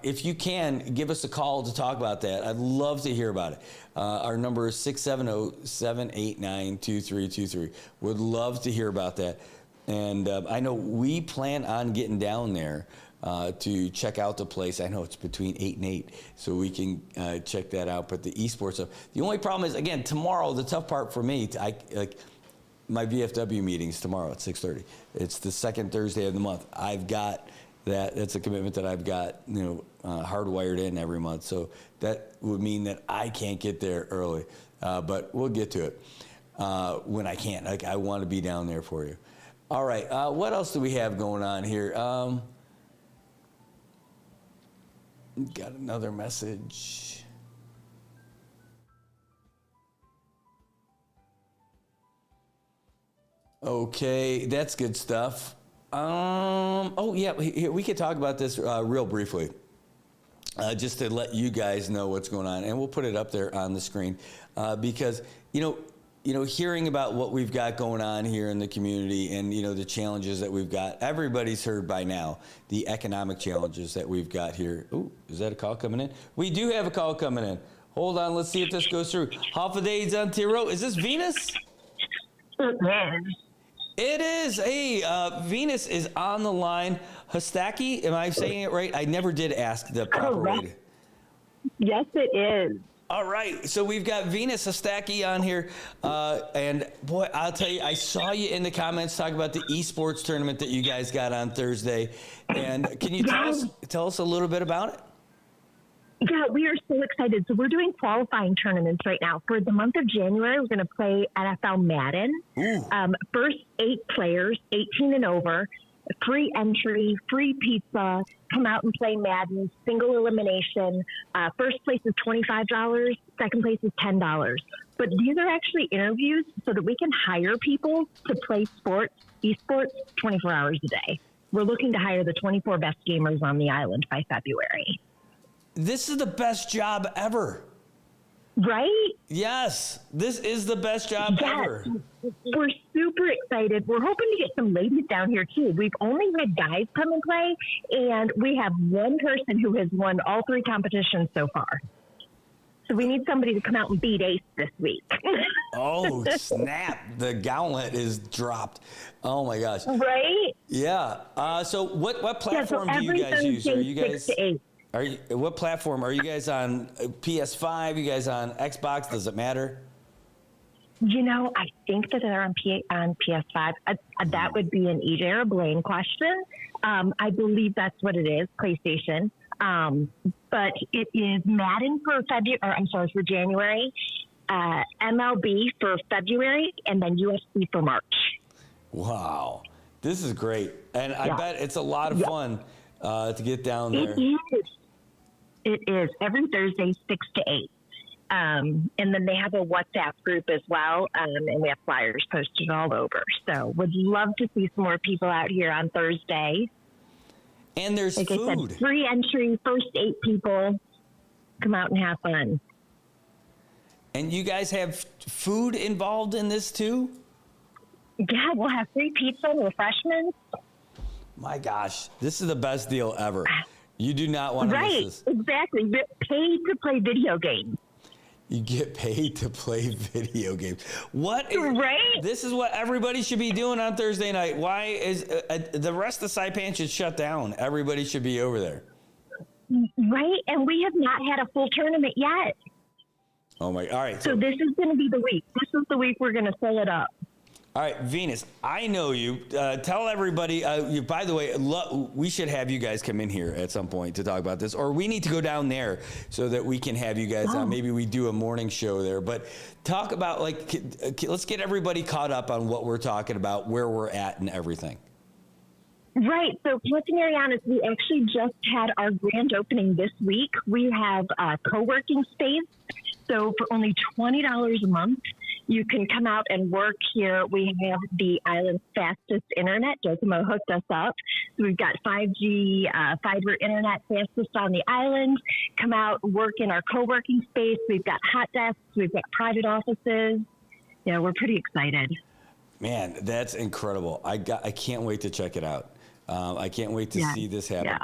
If you can, give us a call to talk about that. I'd love to hear about it. Our number is 670-789-2323. Would love to hear about that. And I know we plan on getting down there to check out the place. I know it's between 8 and 8, so we can check that out. But the esports stuff. The only problem is, again, tomorrow, the tough part for me, my VFW meeting's tomorrow at 6:30. It's the second Thursday of the month. I've got that's a commitment that I've got, hardwired in every month. So that would mean that I can't get there early, but we'll get to it when I can. I want to be down there for you. All right, what else do we have going on here? Got another message. Okay, that's good stuff. Oh yeah, we could talk about this real briefly, just to let you guys know what's going on, and we'll put it up there on the screen because hearing about what we've got going on here in the community, and the challenges that we've got. Everybody's heard by now the economic challenges that we've got here. Ooh, is that a call coming in? We do have a call coming in. Hold on, let's see if this goes through. Hafidades on Tiro. Is this Venus? It is. Hey, Venus is on the line. Hostaki, am I saying it right? I never did ask the proper way. Yes, it is. All right. So we've got Venus Hostaki on here. And, boy, I'll tell you, I saw you in the comments talking about the esports tournament that you guys got on Thursday. And can you tell us a little bit about it? Yeah, we are so excited. So we're doing qualifying tournaments right now. For the month of January, we're going to play NFL Madden. First 8 players, 18 and over, free entry, free pizza, come out and play Madden, single elimination. First place is $25, second place is $10. But these are actually interviews so that we can hire people to play sports, esports, 24 hours a day. we're looking to hire the 24 best gamers on the island by February. This is the best job ever. Right? Yes, this is the best job ever. We're super excited. We're hoping to get some ladies down here too. We've only had guys come and play, and we have one person who has won all 3 competitions so far. So we need somebody to come out and beat Ace this week. Oh, snap. The gauntlet is dropped. Oh, my gosh. Right? Yeah. So what platform do you guys use? Are you guys... What platform? Are you guys on PS5? You guys on Xbox? Does it matter? You know, I think that they're on PS5. That would be an EJ or Blaine question. I believe that's what it is, PlayStation. But it is Madden for for January, MLB for February, and then UFC for March. Wow. This is great. And I bet it's a lot of fun to get down there. It is every Thursday, 6 to 8. And then they have a WhatsApp group as well, and we have flyers posted all over. So would love to see some more people out here on Thursday. And there's like food. I said, free entry, first 8 people. Come out and have fun. And you guys have food involved in this too? Yeah, we'll have free pizza and refreshments. My gosh, this is the best deal ever. You do not want to miss this. Right, exactly. You get paid to play video games. You get paid to play video games. Right? This is what everybody should be doing on Thursday night. Why is the rest of Saipan should shut down? Everybody should be over there. Right, and we have not had a full tournament yet. Oh my! All right. So this is going to be the week. This is the week we're going to fill it up. All right, Venus, I know you. Tell everybody, by the way, we should have you guys come in here at some point to talk about this, or we need to go down there so that we can have you guys on. Maybe we do a morning show there. But talk about, let's get everybody caught up on what we're talking about, where we're at and everything. Right. So Plus Marianas, we actually just had our grand opening this week. We have a co-working space. So for only $20 a month, you can come out and work here. We have the island's fastest internet. Docomo hooked us up. So we've got 5G fiber internet fastest on the island. Come out, work in our co-working space. We've got hot desks. We've got private offices. Yeah, we're pretty excited. Man, that's incredible. I can't wait to check it out. I can't wait to see this happen. Yeah.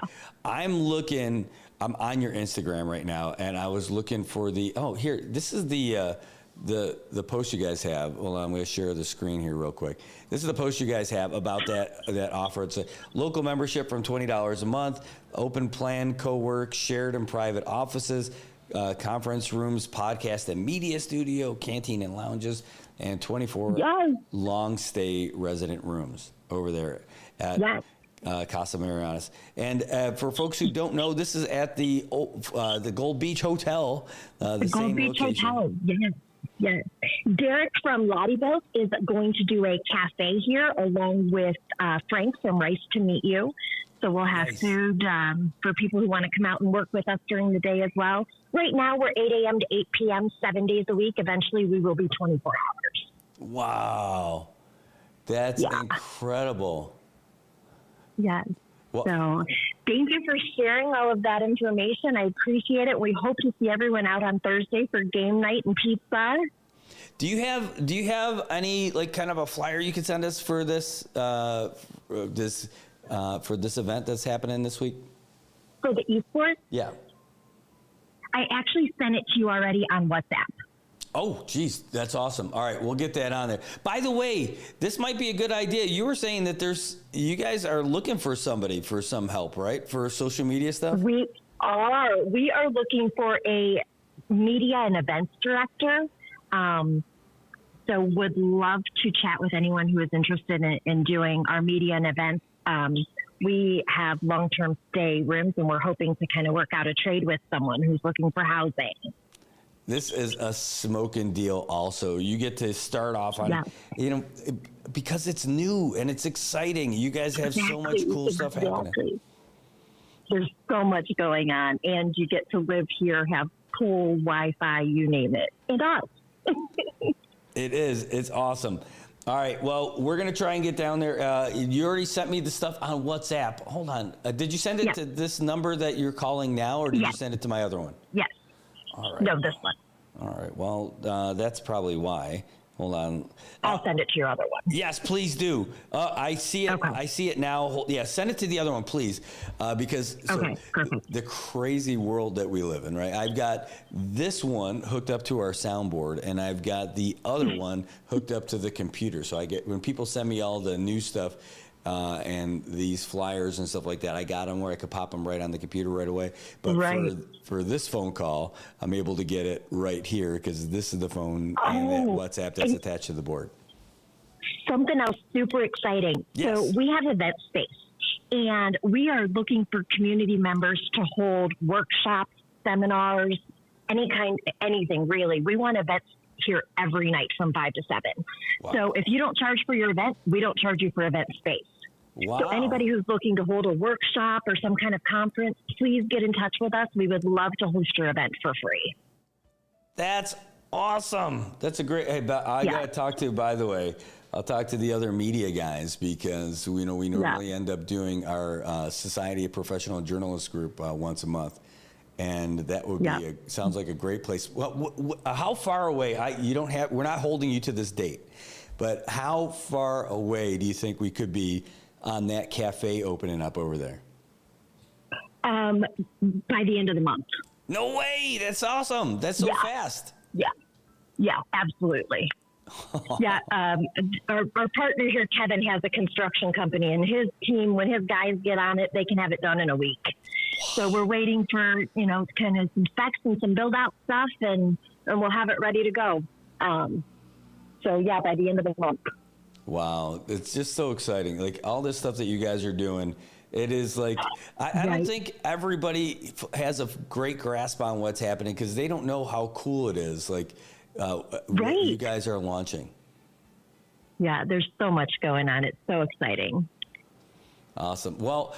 I'm on your Instagram right now, and I was looking for this is the post you guys have. Hold on, I'm going to share the screen here real quick. This is the post you guys have about that offer. It's a local membership from $20 a month, open plan, co-work, shared and private offices, conference rooms, podcast and media studio, canteen and lounges, and 24 long stay resident rooms over there at Casa Marianas. And for folks who don't know, this is at the Gold Beach Hotel, the Gold Beach location. Hotel. Yes. Derek from Lottieville is going to do a cafe here along with Frank from Rice to Meet You. So we'll have food for people who want to come out and work with us during the day as well. Right now we're 8 a.m. to 8 p.m. 7 days a week. Eventually we will be 24 hours. Wow. That's incredible. Yes. So thank you for sharing all of that information. I appreciate it. We hope to see everyone out on Thursday for game night and pizza. Do you have any kind of a flyer you can send us for this for this event that's happening this week? For the esports? Yeah. I actually sent it to you already on WhatsApp. Oh, geez, that's awesome. All right, we'll get that on there. By the way, this might be a good idea. You were saying that you guys are looking for somebody for some help, right? For social media stuff? We are. We are looking for a media and events director. So would love to chat with anyone who is interested in doing our media and events. We have long-term stay rooms, and we're hoping to kind of work out a trade with someone who's looking for housing. This is a smoking deal also. You get to start off on, because it's new and it's exciting. You guys have so much cool stuff happening. There's so much going on, and you get to live here, have cool Wi-Fi, you name it. And us. It is. It's awesome. All right. Well, we're going to try and get down there. You already sent me the stuff on WhatsApp. Hold on. Did you send it to this number that you're calling now, or did you send it to my other one? Yes. All right. No, this one. All right. Well, that's probably why. Hold on. I'll send it to your other one. Yes, please do. I see it. Okay. I see it now. Yeah, send it to the other one, please, because the crazy world that we live in, right? I've got this one hooked up to our soundboard, and I've got the other one hooked up to the computer. So I get when people send me all the new stuff and these flyers and stuff like that, I got them where I could pop them right on the computer right away. But for this phone call, I'm able to get it right here because this is the phone and that WhatsApp that's attached to the board. Something else super exciting. Yes. So we have event space, and we are looking for community members to hold workshops, seminars, anything really. We want events here every night from 5 to 7. Wow. So if you don't charge for your event, we don't charge you for event space. Wow. So anybody who's looking to hold a workshop or some kind of conference, please get in touch with us. We would love to host your event for free. That's awesome. That's a great. Hey, I got to talk to. By the way, I'll talk to the other media guys because we normally end up doing our Society of Professional Journalists group once a month, and that would be sounds like a great place. Well, how far away? We're not holding you to this date, but how far away do you think we could be on that cafe opening up over there? By the end of the month. No way! That's awesome. That's so fast. Yeah, absolutely. Our partner here, Kevin, has a construction company, and his team, when his guys get on it, they can have it done in a week. So we're waiting for, kind of some specs and some build out stuff, and we'll have it ready to go. By the end of the month. Wow. It's just so exciting. Like all this stuff that you guys are doing, it is like, I don't think everybody has a great grasp on what's happening because they don't know how cool it is. Like, what you guys are launching. Yeah, there's so much going on. It's so exciting. Awesome. Well,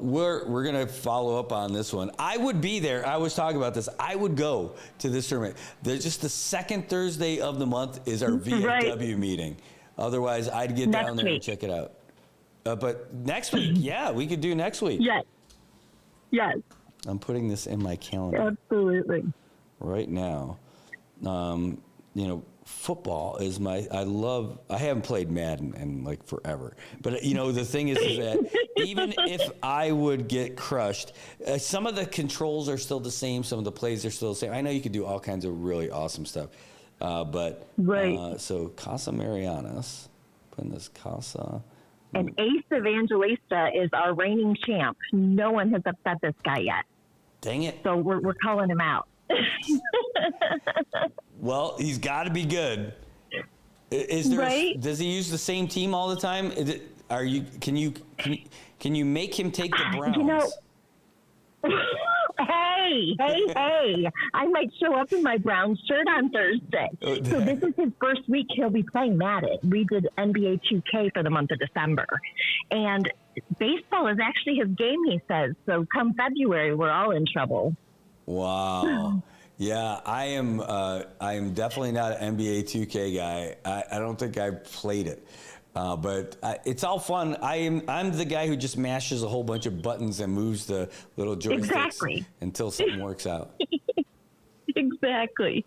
we're going to follow up on this one. I would be there. I was talking about this. I would go to this tournament. Just the second Thursday of the month is our VFW meeting. Otherwise, I'd get down there and check it out. But next week, we could do next week. Yes. I'm putting this in my calendar. Absolutely. Right now. Football is I haven't played Madden in like forever. But, the thing is that even if I would get crushed, some of the controls are still the same. Some of the plays are still the same. I know you could do all kinds of really awesome stuff. So Casa Marianas, putting this Casa. And Ace Evangelista is our reigning champ. No one has upset this guy yet. Dang it. So we're calling him out. Well, he's got to be good. Is there? Does he use the same team all the time? Can you make him take the Browns? Hey! I might show up in my Browns shirt on Thursday. So this is his first week. He'll be playing Madden. We did NBA 2K for the month of December, and baseball is actually his game. He says so. Come February, we're all in trouble. Wow. Yeah, I am definitely not an NBA 2K guy. I don't think I've played it. But it's all fun. I'm the guy who just mashes a whole bunch of buttons and moves the little joysticks until something works out. Exactly.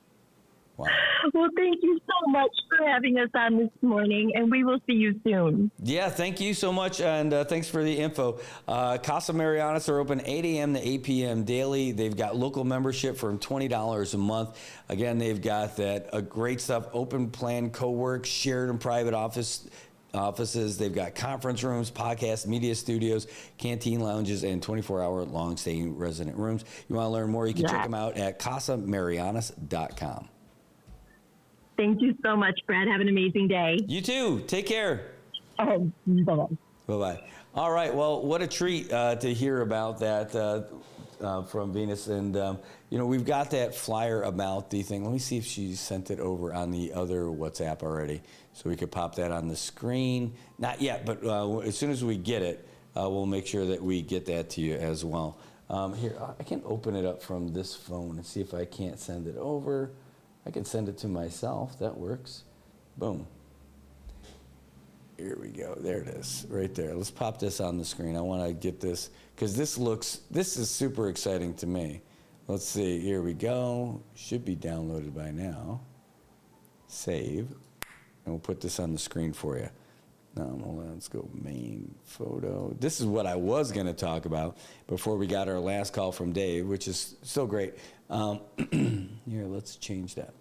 Wow. Well, thank you so much for having us on this morning, and we will see you soon. Yeah, thank you so much, and thanks for the info. Casa Marianas are open 8 a.m. to 8 p.m. daily. They've got local membership for $20 a month. Again, they've got that great stuff, open plan co-work, shared and private offices. They've got conference rooms, podcast, media studios, canteen lounges, and 24-hour long-staying resident rooms. You want to learn more, you can check them out at casamarianas.com. Thank you so much, Brad. Have an amazing day. You too. Take care. Bye-bye. Bye-bye. All right. Well, what a treat to hear about that from Venus. And, we've got that flyer about the thing. Let me see if she sent it over on the other WhatsApp already so we could pop that on the screen. Not yet, but as soon as we get it, we'll make sure that we get that to you as well. Here, I can open it up from this phone and see if I can't send it over. I can send it to myself. That works. Boom. Here we go. There it is, right there. Let's pop this on the screen. I want to get this because this is super exciting to me. Let's see. Here we go. Should be downloaded by now. Save, and we'll put this on the screen for you. Now, hold on. Let's go main photo. This is what I was going to talk about before we got our last call from Dave, which is so great. Here, let's change that.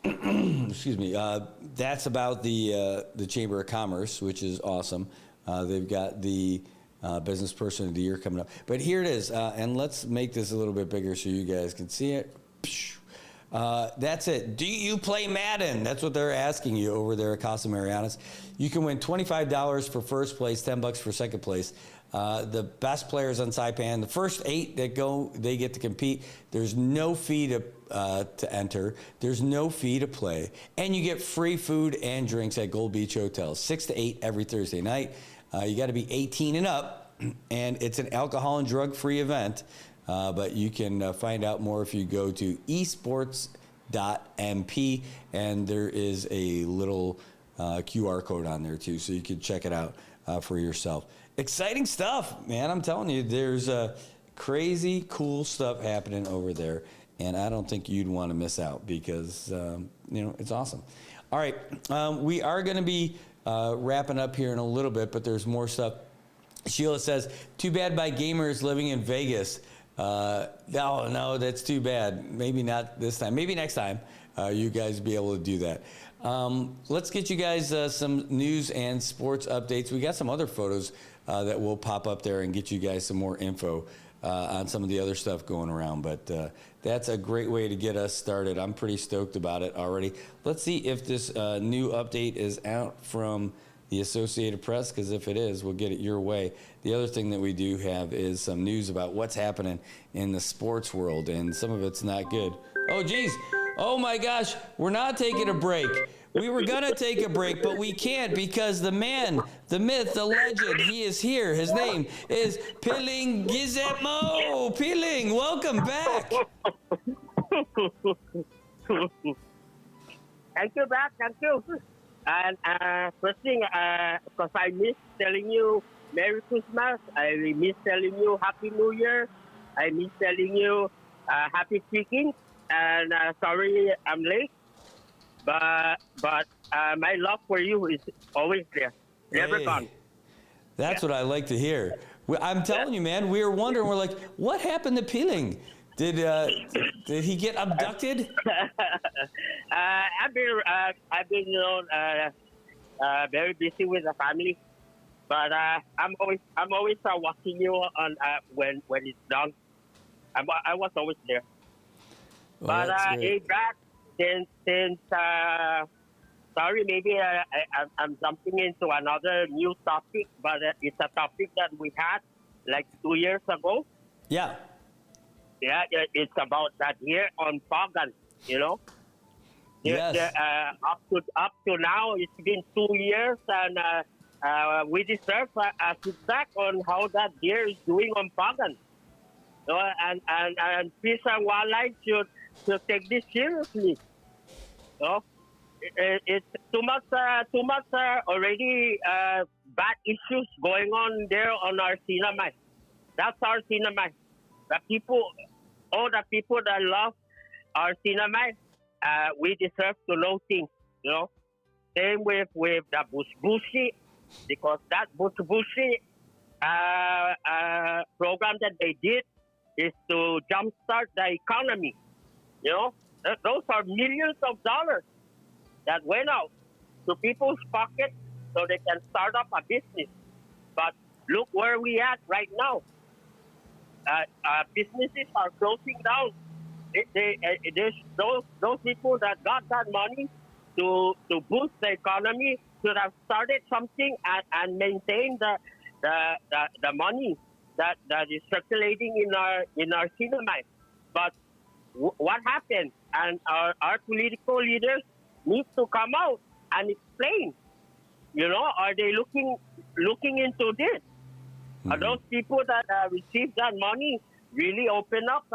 Excuse me. That's about the Chamber of Commerce, which is awesome. They've got the Business Person of the Year coming up. But here it is, and let's make this a little bit bigger so you guys can see it. That's it. Do you play Madden? That's what they're asking you over there at Casa Marianas. You can win $25 for first place, $10 for second place. The best players on Saipan, the first 8 that go, they get to compete. There's no fee to enter. There's no fee to play. And you get free food and drinks at Gold Beach Hotels, 6 to 8 every Thursday night. You got to be 18 and up, and it's an alcohol and drug-free event. But you can find out more if you go to esports.mp, and there is a little QR code on there too, so you can check it out for yourself. Exciting stuff, man. I'm telling you, there's crazy cool stuff happening over there, and I don't think you'd want to miss out because, it's awesome. All right, we are going to be wrapping up here in a little bit, but there's more stuff. Sheila says, too bad by gamers living in Vegas. No, that's too bad. Maybe not this time. Maybe next time you guys be able to do that. Let's get you guys some news and sports updates. We got some other photos that will pop up there and get you guys some more info on some of the other stuff going around. But that's a great way to get us started. I'm pretty stoked about it already. Let's see if this new update is out from the Associated Press, because if it is, we'll get it your way. The other thing that we do have is some news about what's happening in the sports world, and some of it's not good. Oh, geez. Oh, my gosh. We're not taking a break. We were going to take a break, but we can't because the man, the myth, the legend, he is here. His name is Piling Gizemo. Piling, welcome back. Thank you, back. Thank you. And first thing, because I miss telling you Merry Christmas, I miss telling you Happy New Year, I miss telling you Happy Speaking, and sorry I'm late, but my love for you is always there, never gone. That's what I like to hear. I'm telling you, man, we were wondering, we're like, what happened to Piling? Did he get abducted? I've been very busy with the family, but I'm always watching you on when it's done. I was always there. Well, but hey, Brad, since sorry, maybe I'm jumping into another new topic, but it's a topic that we had like 2 years ago. Yeah. Yeah, it's about that year on Pagan, Yes. Up to now, it's been 2 years, and we deserve a feedback on how that deer is doing on Pagan. And Fish and Wildlife should take this seriously. It's too much already bad issues going on there on our cinema. That's our cinema. All the people that love our cinema, we deserve to know things, Same with the Bush-Bushy, because that Bush-Bushy program that they did is to jumpstart the economy, Those are millions of dollars that went out to people's pockets so they can start up a business. But look where we at right now. Businesses are closing down. There's those people that got that money to boost the economy should have started something and maintained the money that is circulating in our cinema. But what happened? And our political leaders need to come out and explain. Are they looking into this? Are those people that received that money really open up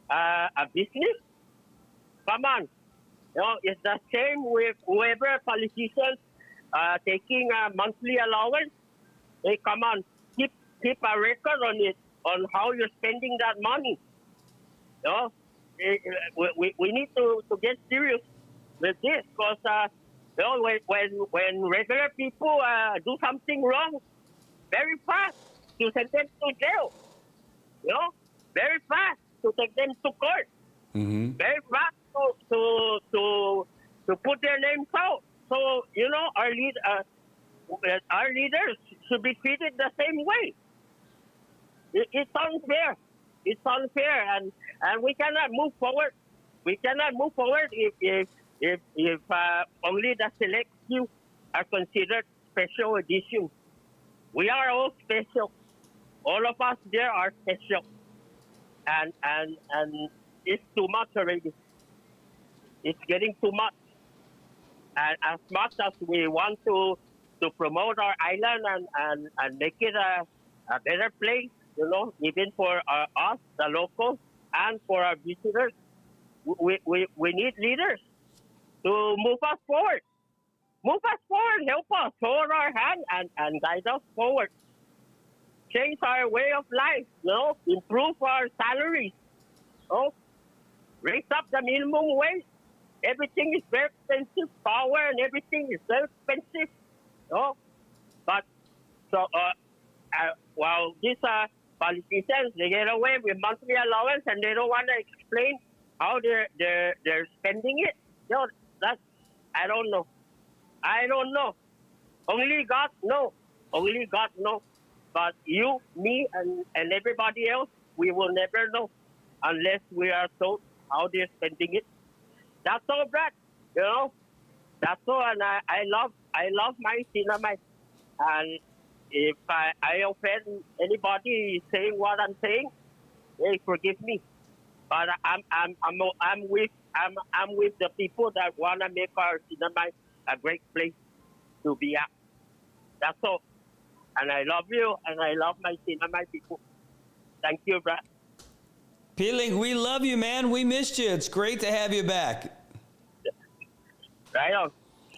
a business? Come on. It's the same with whoever politicians taking a monthly allowance. Hey, come on, keep a record on it, on how you're spending that money. We need to get serious with this, because when regular people do something wrong, very fast to send them to jail. Very fast to take them to court. Mm-hmm. Very fast to put their names out. So our leaders should be treated the same way. It's unfair. It's unfair, and we cannot move forward. We cannot move forward if only the select few are considered special edition. We are all special. All of us there are special, and it's too much already. It's getting too much. And as much as we want to promote our island and make it a better place, even for us, the locals, and for our visitors, we need leaders to move us forward. Move us forward, help us, hold our hand, and guide us forward. Change our way of life, improve our salaries, raise up the minimum wage. Everything is very expensive, power and everything is very expensive. But while these politicians, they get away with monthly allowance and they don't want to explain how they're spending it. I don't know. I don't know. Only God knows. Only God knows. But you, me, and everybody else, we will never know unless we are told how they're spending it. That's all, Brad. That's all. And I love my cinema. And if I offend anybody saying what I'm saying, hey, forgive me. But I'm with the people that want to make our cinema a great place to be at. That's all. And I love you, and I love my cinema people. Thank you, Brad. Peeling, we love you, man. We missed you. It's great to have you back. Right on.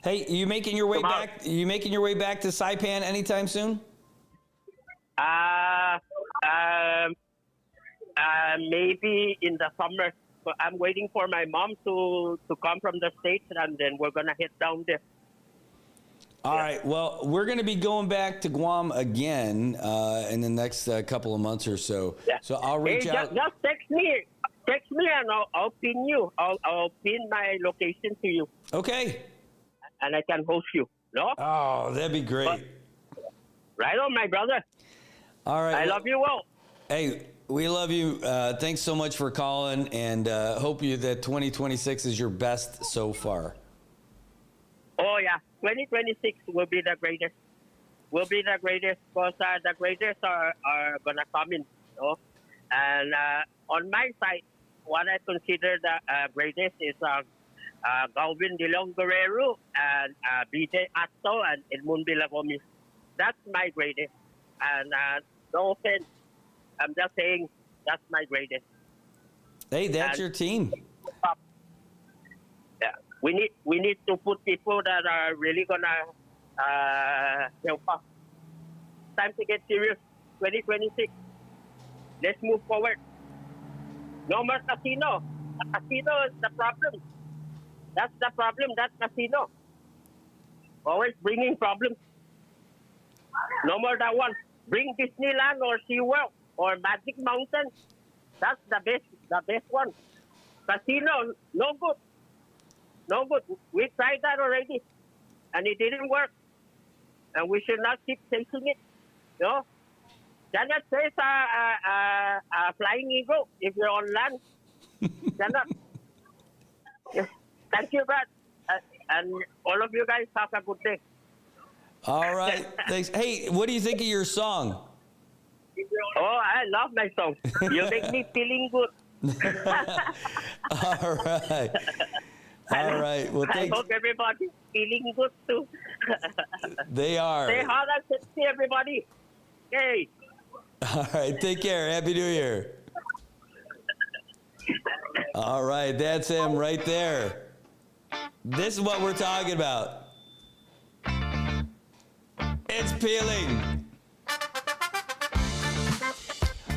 Hey, you making your way back? You making your way back to Saipan anytime soon? Maybe in the summer. So I'm waiting for my mom to come from the States, and then we're gonna head down there. All right. Well, we're going to be going back to Guam again in the next couple of months or so. Yeah. So I'll reach out. Just text me, and I'll pin you. I'll pin my location to you. Okay. And I can host you. No? Oh, that'd be great. Right on, my brother. All right. I love you all. Hey, we love you. Thanks so much for calling, and hope that 2026 is your best so far. Oh, yeah. 2026 will be the greatest. Will be the greatest, because the greatest are going to come in. And on my side, what I consider the greatest is Galvin De Leon Guerrero and BJ Atto and Edmund Villagomis. That's my greatest. And no offense, I'm just saying that's my greatest. Hey, that's your team. Yeah, we need to put people that are really gonna help us. Time to get serious. 2026. Let's move forward. No more casino. The casino is the problem. That's the problem. That casino. Always bringing problems. No more that one. Bring Disneyland or SeaWorld or Magic Mountain. That's the best one. Casino, no good. No good. We tried that already, and it didn't work. And we should not keep chasing it. Cannot chase a flying eagle if you're on land. Cannot. Thank you, Brad. And all of you guys have a good day. All right. Thanks. Hey, what do you think of your song? Oh, I love my song. You make me feeling good. All right. All right. Well, thanks. I hope everybody's feeling good too. They are. Say hi and sexy, everybody. Hey. All right. Take care. Happy New Year. All right. That's him right there. This is what we're talking about. It's peeling.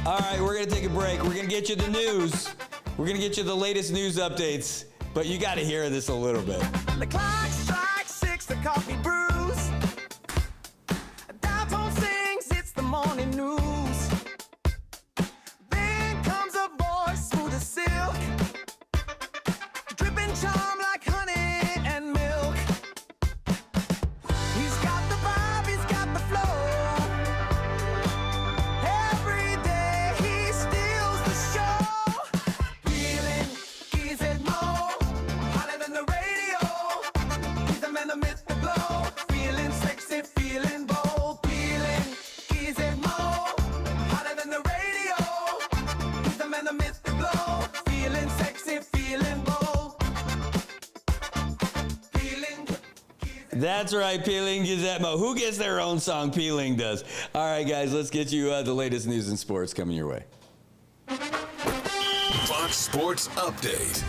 All right, we're going to take a break. We're going to get you the news. We're going to get you the latest news updates. But you got to hear this a little bit. The clock strikes 6, the coffee brews. Dow tone sings, it's the morning news. Then comes a voice smooth as silk, dripping charm like honey and milk. He's got the vibe, he's got the flow. Every day he steals the show. Feeling, he's it more, hotter than the radio. He's the man that myth the glow. Feeling sexy, feeling bold. Feeling, he's it more, hotter than the radio. He's the man that myth the glow. Feeling sexy, feeling bold. Feeling. That's right, Peeling Gizmo. Who gets their own song? Peeling does. All right, guys, let's get you the latest news in sports coming your way. Fox Sports Update.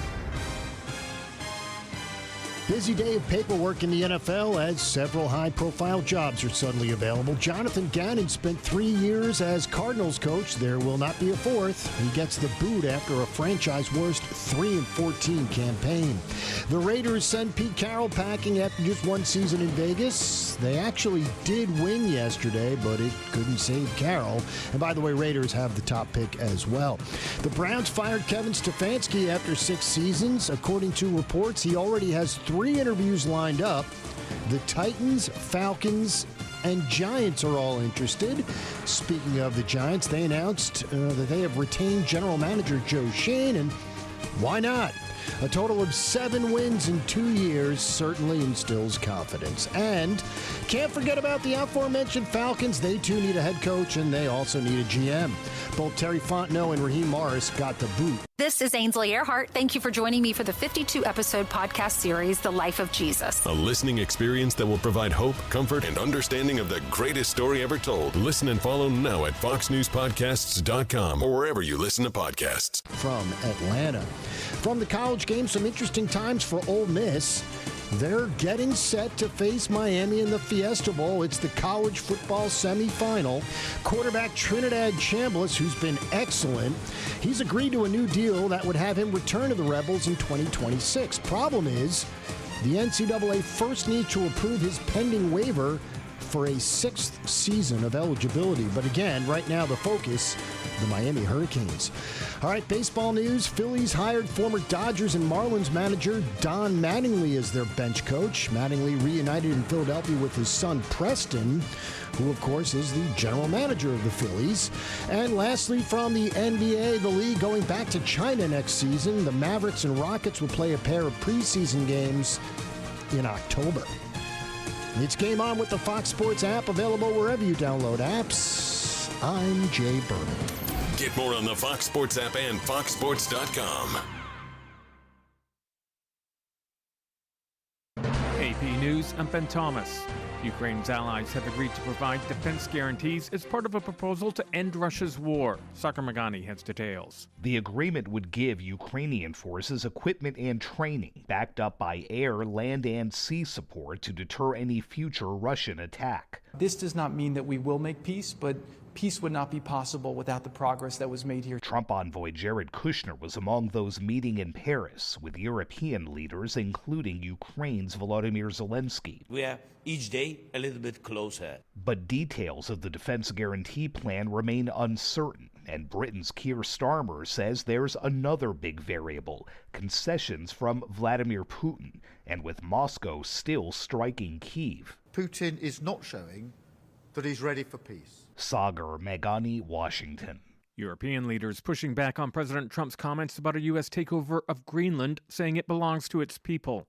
Busy day of paperwork in the NFL as several high-profile jobs are suddenly available. Jonathan Gannon spent 3 years as Cardinals coach. There will not be a fourth. He gets the boot after a franchise-worst 3-14 campaign. The Raiders send Pete Carroll packing after just one season in Vegas. They actually did win yesterday, but it couldn't save Carroll. And by the way, Raiders have the top pick as well. The Browns fired Kevin Stefanski after 6 seasons. According to reports, he already has 3 interviews lined up. The Titans, Falcons, and Giants are all interested. Speaking of the Giants, they announced that they have retained general manager Joe Shane, and why not? A total of 7 wins in 2 years certainly instills confidence. And can't forget about the aforementioned Falcons. They too need a head coach, and they also need a GM. Both Terry Fontenot and Raheem Morris got the boot. This is Ainsley Earhart. Thank you for joining me for the 52-episode podcast series, The Life of Jesus. A listening experience that will provide hope, comfort, and understanding of the greatest story ever told. Listen and follow now at foxnewspodcasts.com or wherever you listen to podcasts. From Atlanta. From the college game, some interesting times for Ole Miss. They're getting set to face Miami in the Fiesta Bowl. It's the college football semifinal. Quarterback Trinidad Chambliss, who's been excellent, he's agreed to a new deal that would have him return to the Rebels in 2026. Problem is, the NCAA first needs to approve his pending waiver for a 6th season of eligibility. But again, right now the focus, the Miami Hurricanes. All right, baseball news. Phillies hired former Dodgers and Marlins manager Don Mattingly as their bench coach. Mattingly reunited in Philadelphia with his son Preston, who of course is the general manager of the Phillies. And lastly, from the NBA, the league going back to China next season. The Mavericks and Rockets will play a pair of preseason games in October. It's Game On with the Fox Sports app, available wherever you download apps. I'm Jay Berman. Get more on the Fox Sports app and foxsports.com. AP News, I'm Ben Thomas. Ukraine's allies have agreed to provide defense guarantees as part of a proposal to end Russia's war. Sakar Magani has details. The agreement would give Ukrainian forces equipment and training, backed up by air, land, and sea support to deter any future Russian attack. This does not mean that we will make peace, but peace would not be possible without the progress that was made here. Trump envoy Jared Kushner was among those meeting in Paris with European leaders, including Ukraine's Volodymyr Zelensky. We are each day a little bit closer. But details of the defense guarantee plan remain uncertain, and Britain's Keir Starmer says there's another big variable, concessions from Vladimir Putin, and with Moscow still striking Kyiv. Putin is not showing that he's ready for peace. Sagar Meghani, Washington. European leaders pushing back on President Trump's comments about a U.S. takeover of Greenland, saying it belongs to its people.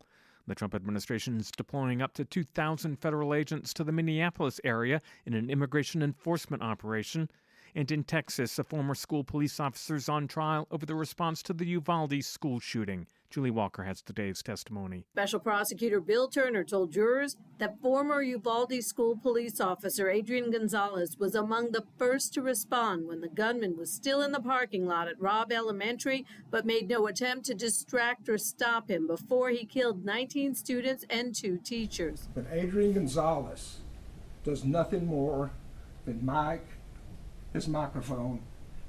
The Trump administration is deploying up to 2,000 federal agents to the Minneapolis area in an immigration enforcement operation. And in Texas, a former school police officer is on trial over the response to the Uvalde school shooting. Julie Walker has today's testimony. Special prosecutor Bill Turner told jurors that former Uvalde school police officer Adrian Gonzalez was among the first to respond when the gunman was still in the parking lot at Robb Elementary, but made no attempt to distract or stop him before he killed 19 students and 2 teachers. But Adrian Gonzalez does nothing more than mic his microphone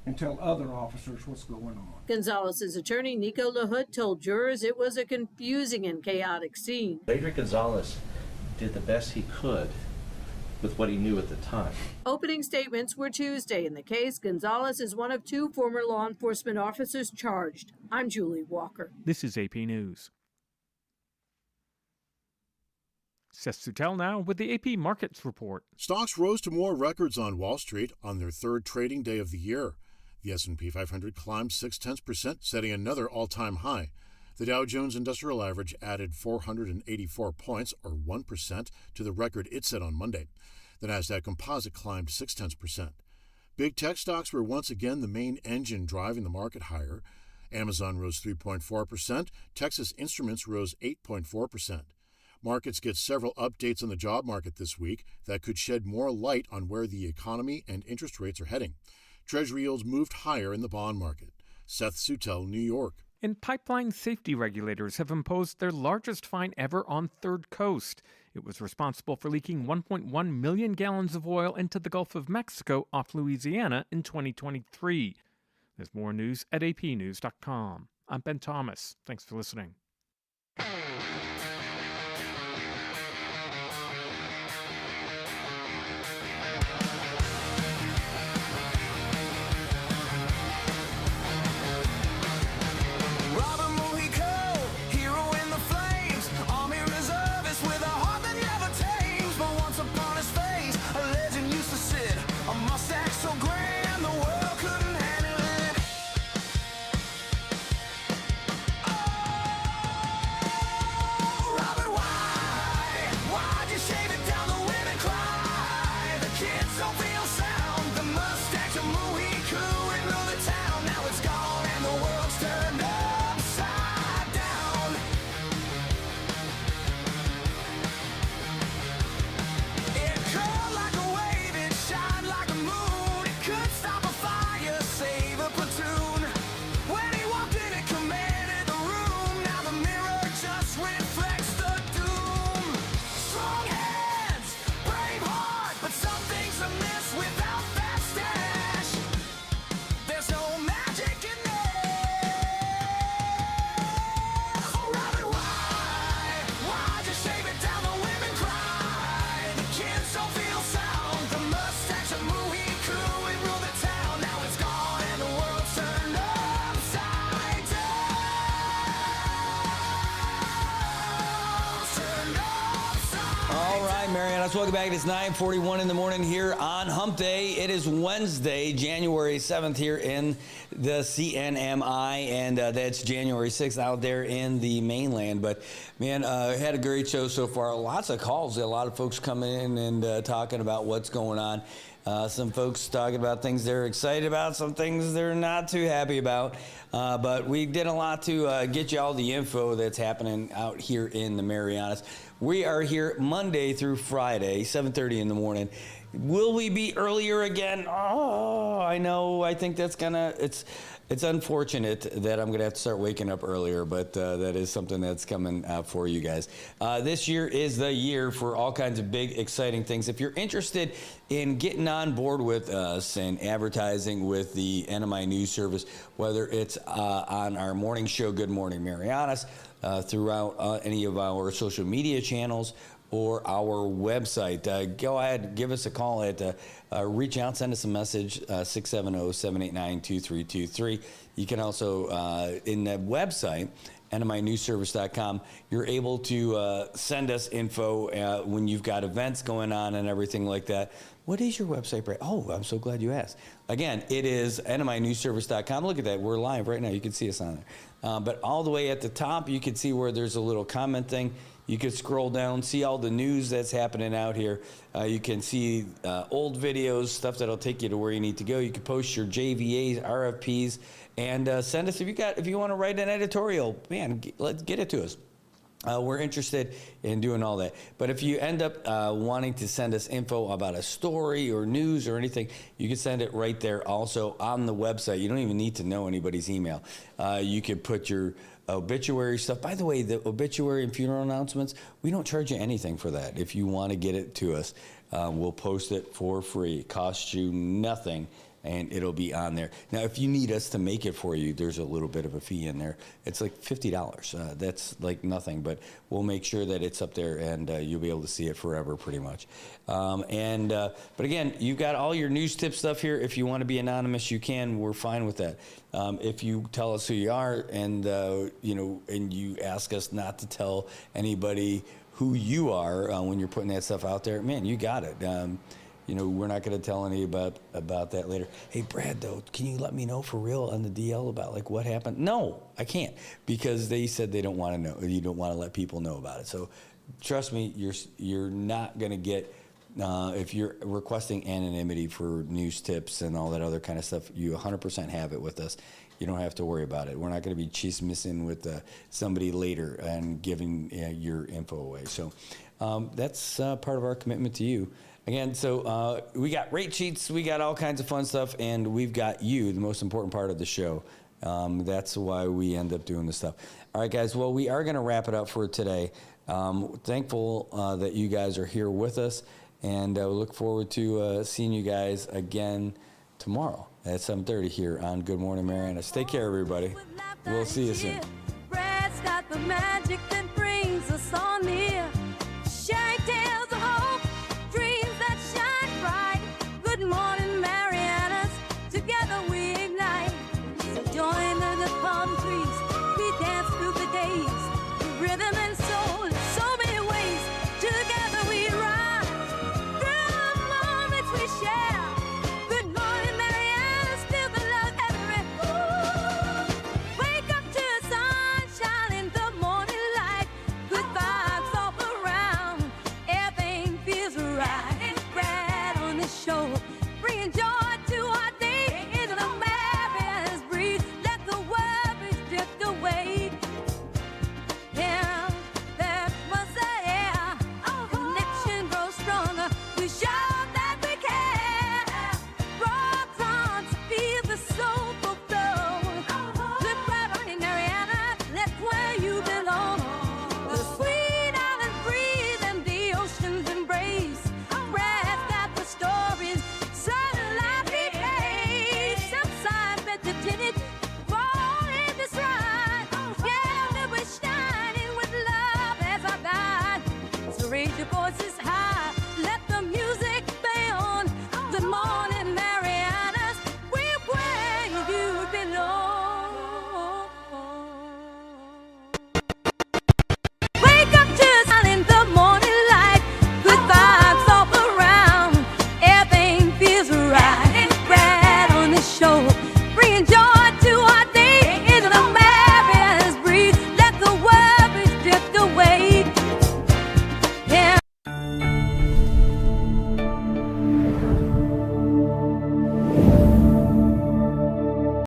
and tell other officers what's going on. Gonzalez's attorney, Nico LaHood, told jurors it was a confusing and chaotic scene. Adrian Gonzalez did the best he could with what he knew at the time. Opening statements were Tuesday in the case. Gonzalez is one of 2 former law enforcement officers charged. I'm Julie Walker. This is AP News. Seth Sutel now with the AP Markets Report. Stocks rose to more records on Wall Street on their 3rd trading day of the year. The S&P 500 climbed 0.6%, setting another all-time high. The Dow Jones Industrial Average added 484 points, or 1%, to the record it set on Monday. The Nasdaq Composite climbed 0.6%. Big tech stocks were once again the main engine driving the market higher. Amazon rose 3.4%. Texas Instruments rose 8.4%. Markets get several updates on the job market this week that could shed more light on where the economy and interest rates are heading. Treasury yields moved higher in the bond market. Seth Sutel, New York. And pipeline safety regulators have imposed their largest fine ever on Third Coast. It was responsible for leaking 1.1 million gallons of oil into the Gulf of Mexico off Louisiana in 2023. There's more news at apnews.com. I'm Ben Thomas. Thanks for listening. Marianas, welcome back. It's 9:41 in the morning here on Hump Day. It is Wednesday, January 7th here in the CNMI, and that's January 6th out there in the mainland. But, man, had a great show so far. Lots of calls. A lot of folks coming in and talking about what's going on. Some folks talking about things they're excited about, some things they're not too happy about. But we did a lot to get you all the info that's happening out here in the Marianas. We are here Monday through Friday, 7:30 in the morning. Will we be earlier again? Oh, I know. I think that's it's unfortunate that I'm going to have to start waking up earlier, but that is something that's coming for you guys. This year is the year for all kinds of big, exciting things. If you're interested in getting on board with us and advertising with the NMI News Service, whether it's on our morning show, Good Morning Marianas, throughout any of our social media channels, or our website, go ahead, give us a call at reach out, send us a message, 670-789-2323. You can also, in the website, nminewsservice.com, you're able to send us info when you've got events going on and everything like that. What is your website, Brad? Oh, I'm so glad you asked. Again, it is nminewsservice.com. Look at that. We're live right now. You can see us on there. But all the way at the top, you can see where there's a little comment thing. You can scroll down, see all the news that's happening out here. You can see old videos, stuff that'll take you to where you need to go. You can post your JVAs, RFPs, and send us if you want to write an editorial. Man, let's get it to us. We're interested in doing all that. But if you end up wanting to send us info about a story or news or anything, you can send it right there also on the website. You don't even need to know anybody's email. You could put your obituary stuff. By the way, the obituary and funeral announcements, we don't charge you anything for that. If you want to get it to us, we'll post it for free. It costs you nothing, and it'll be on there. Now, if you need us to make it for you, there's a little bit of a fee in there. It's like $50. That's like nothing, but we'll make sure that it's up there, and you'll be able to see it forever pretty much. But again, you've got all your news tip stuff here. If you want to be anonymous, you can. We're fine with that. If you tell us who you are and and you ask us not to tell anybody who you are when you're putting that stuff out there, man, you got it. We're not going to tell any about that later. Hey, Brad, though, can you let me know for real on the DL about like what happened? No, I can't, because they said they don't want to know. You don't want to let people know about it. So trust me, you're not going to get, if you're requesting anonymity for news tips and all that other kind of stuff, you 100% have it with us. You don't have to worry about it. We're not going to be chismissing with somebody later and giving your info away. So that's part of our commitment to you. Again, so we got rate sheets, we got all kinds of fun stuff, and we've got you, the most important part of the show. That's why we end up doing this stuff. All right, guys, well, we are going to wrap it up for today. Thankful that you guys are here with us, and we look forward to seeing you guys again tomorrow at 7:30 here on Good Morning Marianas. Take care, everybody. We'll see you soon. Brad's got the magic that brings us all near.